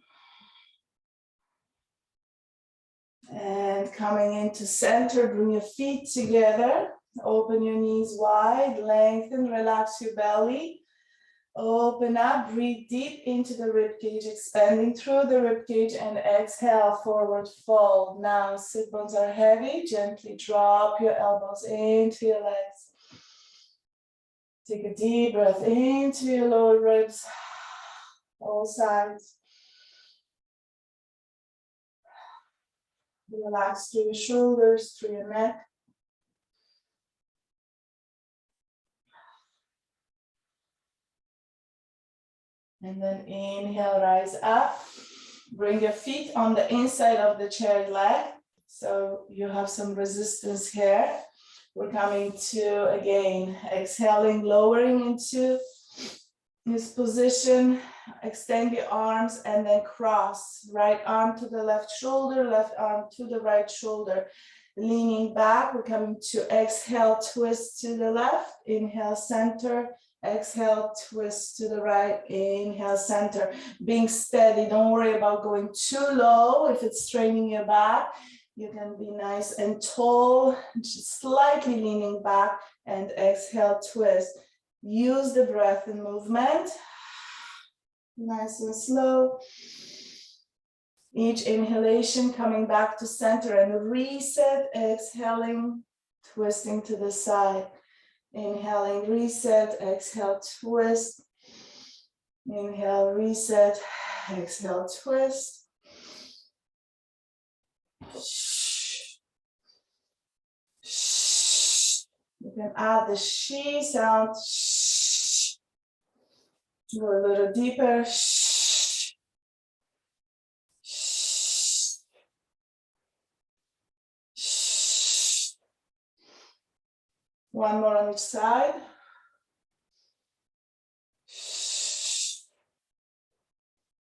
And coming into center, bring your feet together. Open your knees wide, lengthen, relax your belly. Open up, breathe deep into the rib cage, expanding through the rib cage, and exhale, forward fold. Now sit bones are heavy, gently drop your elbows into your legs. Take a deep breath into your lower ribs, all sides. Relax through your shoulders, through your neck. And then inhale, rise up. Bring your feet on the inside of the chair leg. So you have some resistance here. We're coming to, again, exhaling, lowering into this position. Extend your arms and then cross. Right arm to the left shoulder, left arm to the right shoulder. Leaning back, we're coming to exhale, twist to the left. Inhale, center. Exhale, twist to the right, inhale, center. Being steady, don't worry about going too low. If it's straining your back, you can be nice and tall, just slightly leaning back, and exhale, twist. Use the breath and movement, nice and slow. Each inhalation coming back to center and reset, exhaling, twisting to the side. Inhaling, reset, exhale, twist. Inhale, reset, exhale, twist. You can add the she sound. Go a little deeper. One more on each side.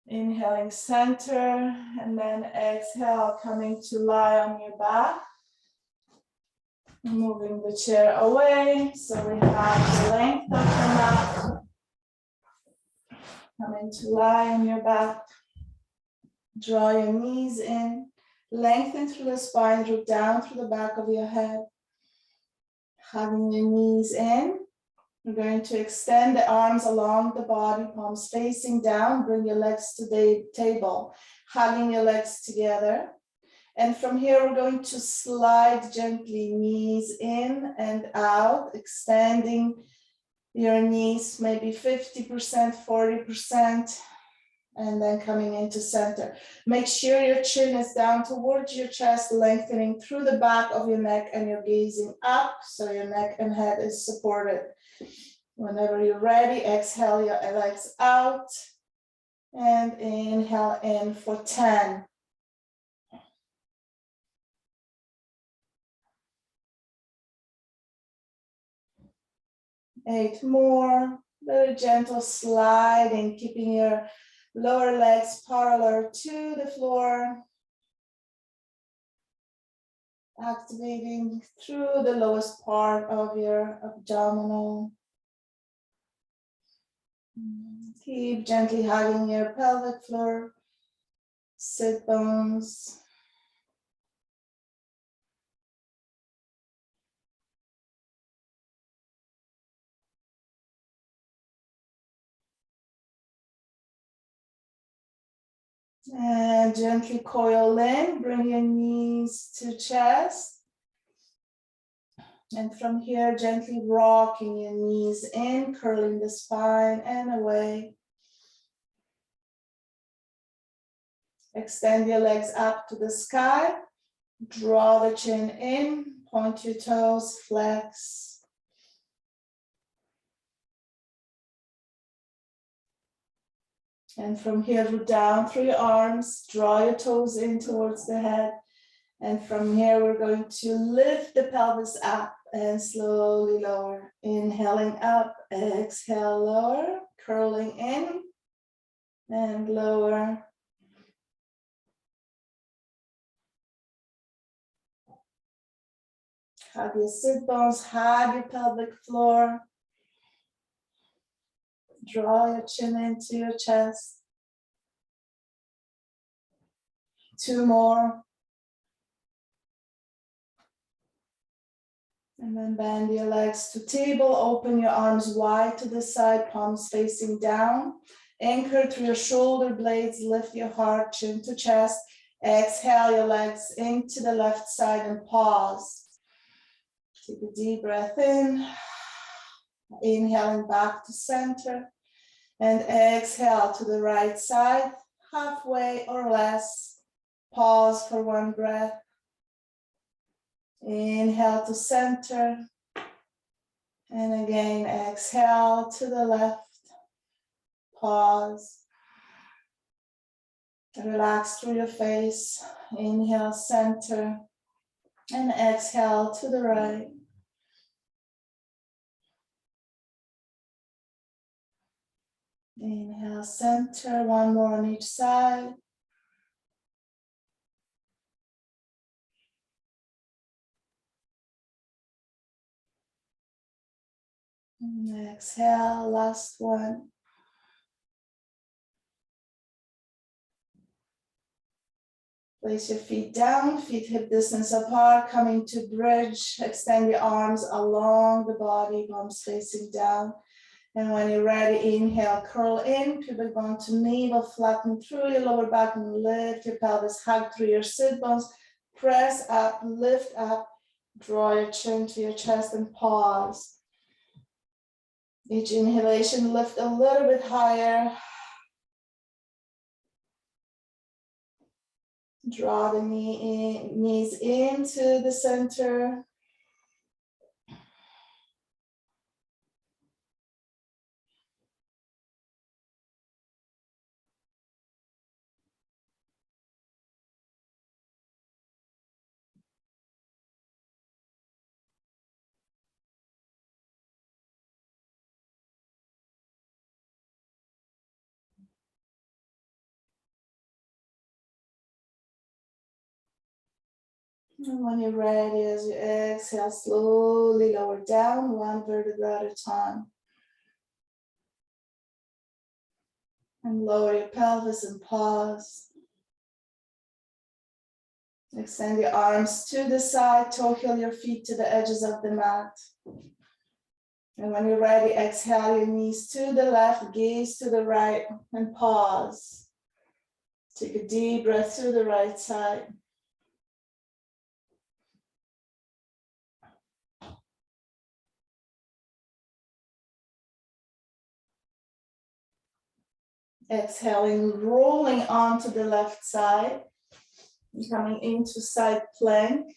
Inhaling center, and then exhale, coming to lie on your back. Moving the chair away, so we have the length of the mat. Coming to lie on your back. Draw your knees in, lengthen through the spine, droop down through the back of your head. Hugging your knees in. We're going to extend the arms along the body, palms facing down. Bring your legs to the table, hugging your legs together. And from here, we're going to slide gently, knees in and out, extending your knees, maybe 50%, 40%, and then coming into center. Make sure your chin is down towards your chest, lengthening through the back of your neck, and you're gazing up, so your neck and head is supported. Whenever you're ready, exhale your legs out, and inhale in for 10. 8 more, Very gentle sliding, keeping your lower legs parallel to the floor. Activating through the lowest part of your abdominal. Keep gently hugging your pelvic floor, sit bones. And gently coil in, bring your knees to chest. And from here, gently rocking your knees in, curling the spine and away. Extend your legs up to the sky. Draw the chin in, point your toes, flex. And from here, root down through your arms, draw your toes in towards the head. And from here, we're going to lift the pelvis up and slowly lower. Inhaling up, exhale, lower, curling in and lower. Hug your sit bones, hug your pelvic floor. Draw your chin into your chest. 2 more. And then bend your legs to table, open your arms wide to the side, palms facing down. Anchor through your shoulder blades, lift your heart, chin to chest. Exhale your legs into the left side and pause. Take a deep breath in. Inhaling back to center. And exhale to the right side, halfway or less. Pause for 1 breath. Inhale to center. And again, exhale to the left. Pause. Relax through your face. Inhale, center. And exhale to the right. Inhale, center. 1 more on each side. And exhale, last one. Place your feet down, feet hip distance apart, coming to bridge. Extend your arms along the body, palms facing down. And when you're ready, inhale, curl in, pubic bone to navel, flatten through your lower back and lift your pelvis, hug through your sit bones, press up, lift up, draw your chin to your chest and pause. Each inhalation, lift a little bit higher. Draw the knees into the center. And when you're ready, as you exhale, slowly lower down 1 vertebra at a time. And lower your pelvis and pause. Extend your arms to the side, toe heel your feet to the edges of the mat. And when you're ready, exhale your knees to the left, gaze to the right, and pause. Take a deep breath to the right side. Exhaling, rolling onto the left side, coming into side plank,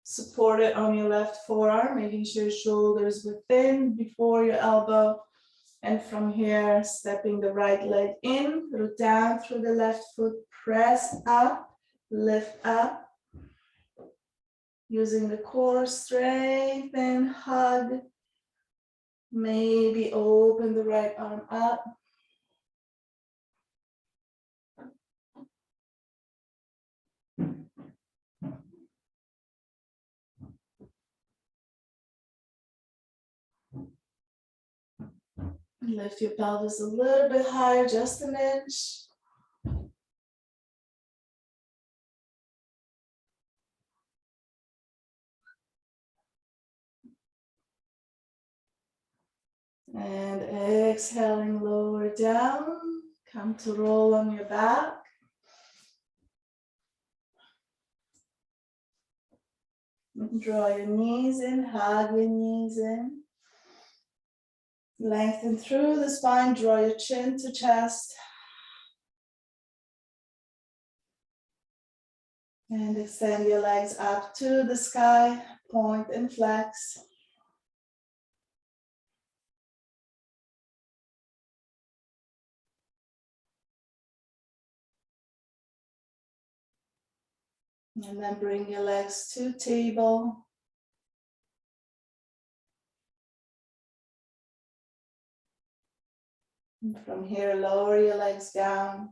supported on your left forearm, making sure your shoulders within before your elbow. And from here, stepping the right leg in, root down through the left foot, press up, lift up. Using the core, strengthen, hug. Maybe open the right arm up. Lift your pelvis a little bit higher, just an inch. And exhaling, lower down. Come to roll on your back. Draw your knees in, hug your knees in. Lengthen through the spine, draw your chin to chest. And extend your legs up to the sky, point and flex. And then bring your legs to table. And from here, lower your legs down.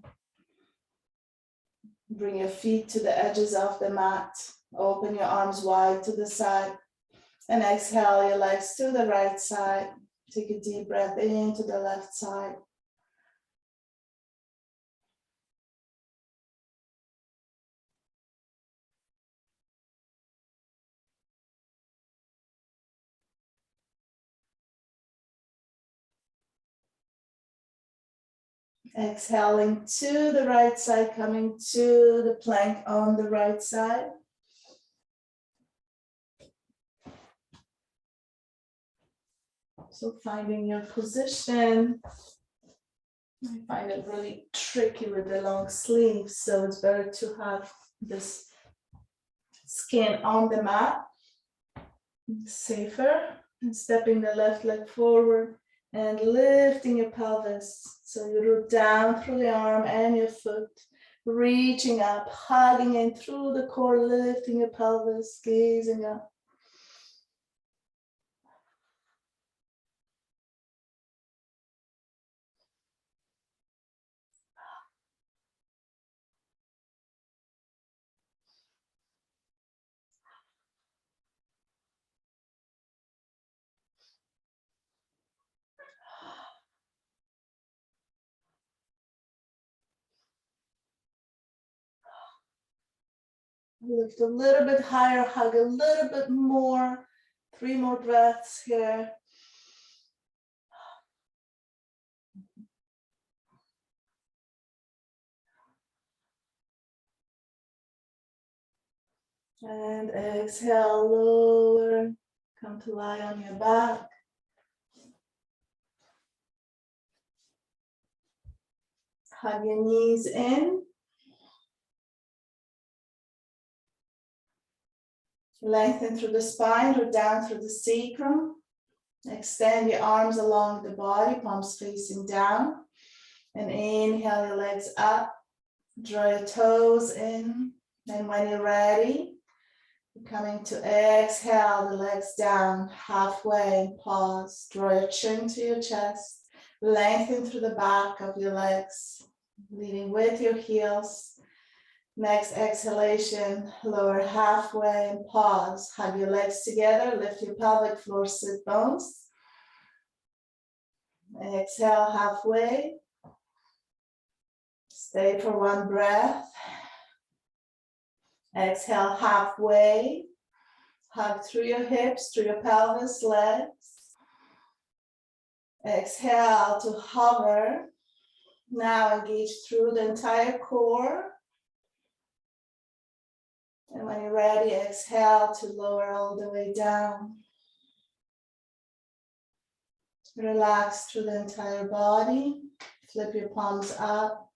Bring your feet to the edges of the mat. Open your arms wide to the side. And exhale your legs to the right side. Take a deep breath into the left side. Exhaling to the right side, coming to the plank on the right side. So finding your position. I find it really tricky with the long sleeves, so it's better to have this skin on the mat. Safer. And stepping the left leg forward and lifting your pelvis. So you root down through the arm and your foot, reaching up, hugging in through the core, lifting your pelvis, gazing up. Lift a little bit higher, hug a little bit more. 3 more breaths here. And exhale, lower. Come to lie on your back. Hug your knees in. Lengthen through the spine, root down through the sacrum. Extend your arms along the body, palms facing down. And inhale your legs up. Draw your toes in. And when you're ready, you're coming to exhale the legs down halfway. Pause. Draw your chin to your chest. Lengthen through the back of your legs, leading with your heels. Next exhalation, lower halfway and pause. Hug your legs together, lift your pelvic floor, sit bones. Exhale halfway. Stay for 1 breath. Exhale halfway. Hug through your hips, through your pelvis, legs. Exhale to hover. Now engage through the entire core. And when you're ready, exhale to lower all the way down. Relax through the entire body. Flip your palms up.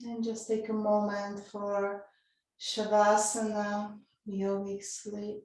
And just take a moment for Shavasana, yogic sleep.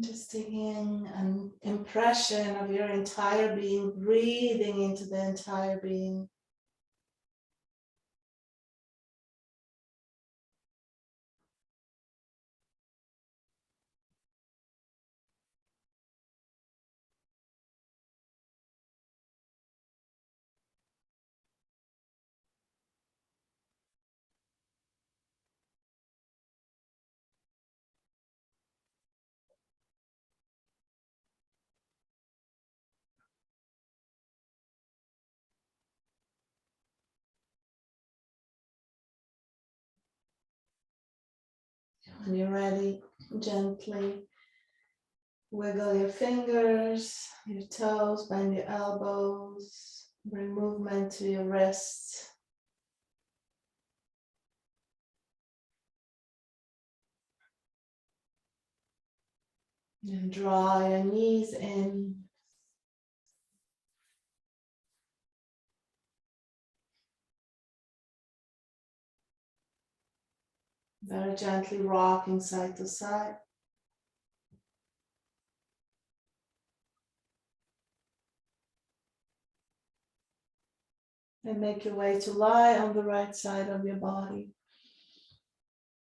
Just taking an impression of your entire being, breathing into the entire being. When you're ready, gently wiggle your fingers, your toes, bend your elbows, bring movement to your wrists. And draw your knees in. Very gently rocking side to side. And make your way to lie on the right side of your body.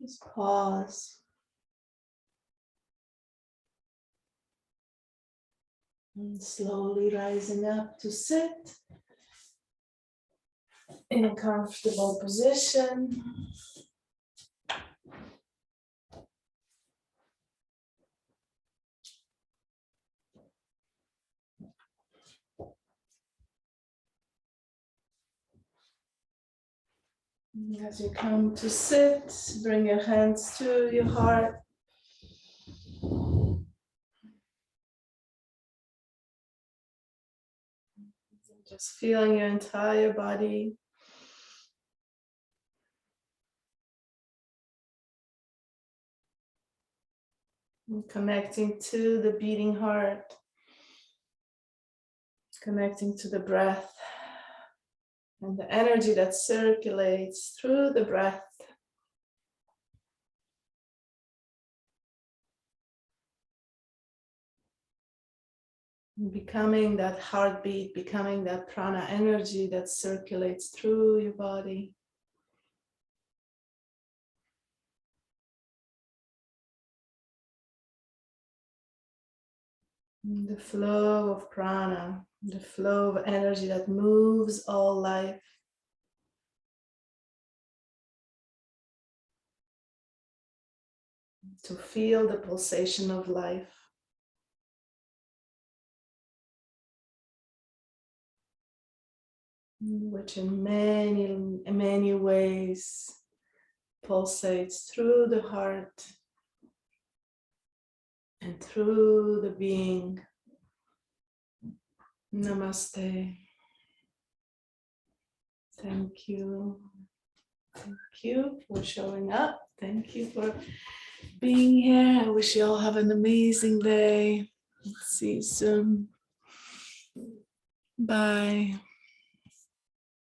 Just pause. And slowly rising up to sit in a comfortable position. As you come to sit, bring your hands to your heart. Just feeling your entire body. And connecting to the beating heart. Connecting to the breath. And the energy that circulates through the breath. Becoming that heartbeat, becoming that prana energy that circulates through your body. The flow of prana, the flow of energy that moves all life. To feel the pulsation of life. Which in many ways pulsates through the heart and through the being. Namaste. Thank you. Thank you for showing up. Thank you for being here. I wish you all have an amazing day. See you soon. Bye.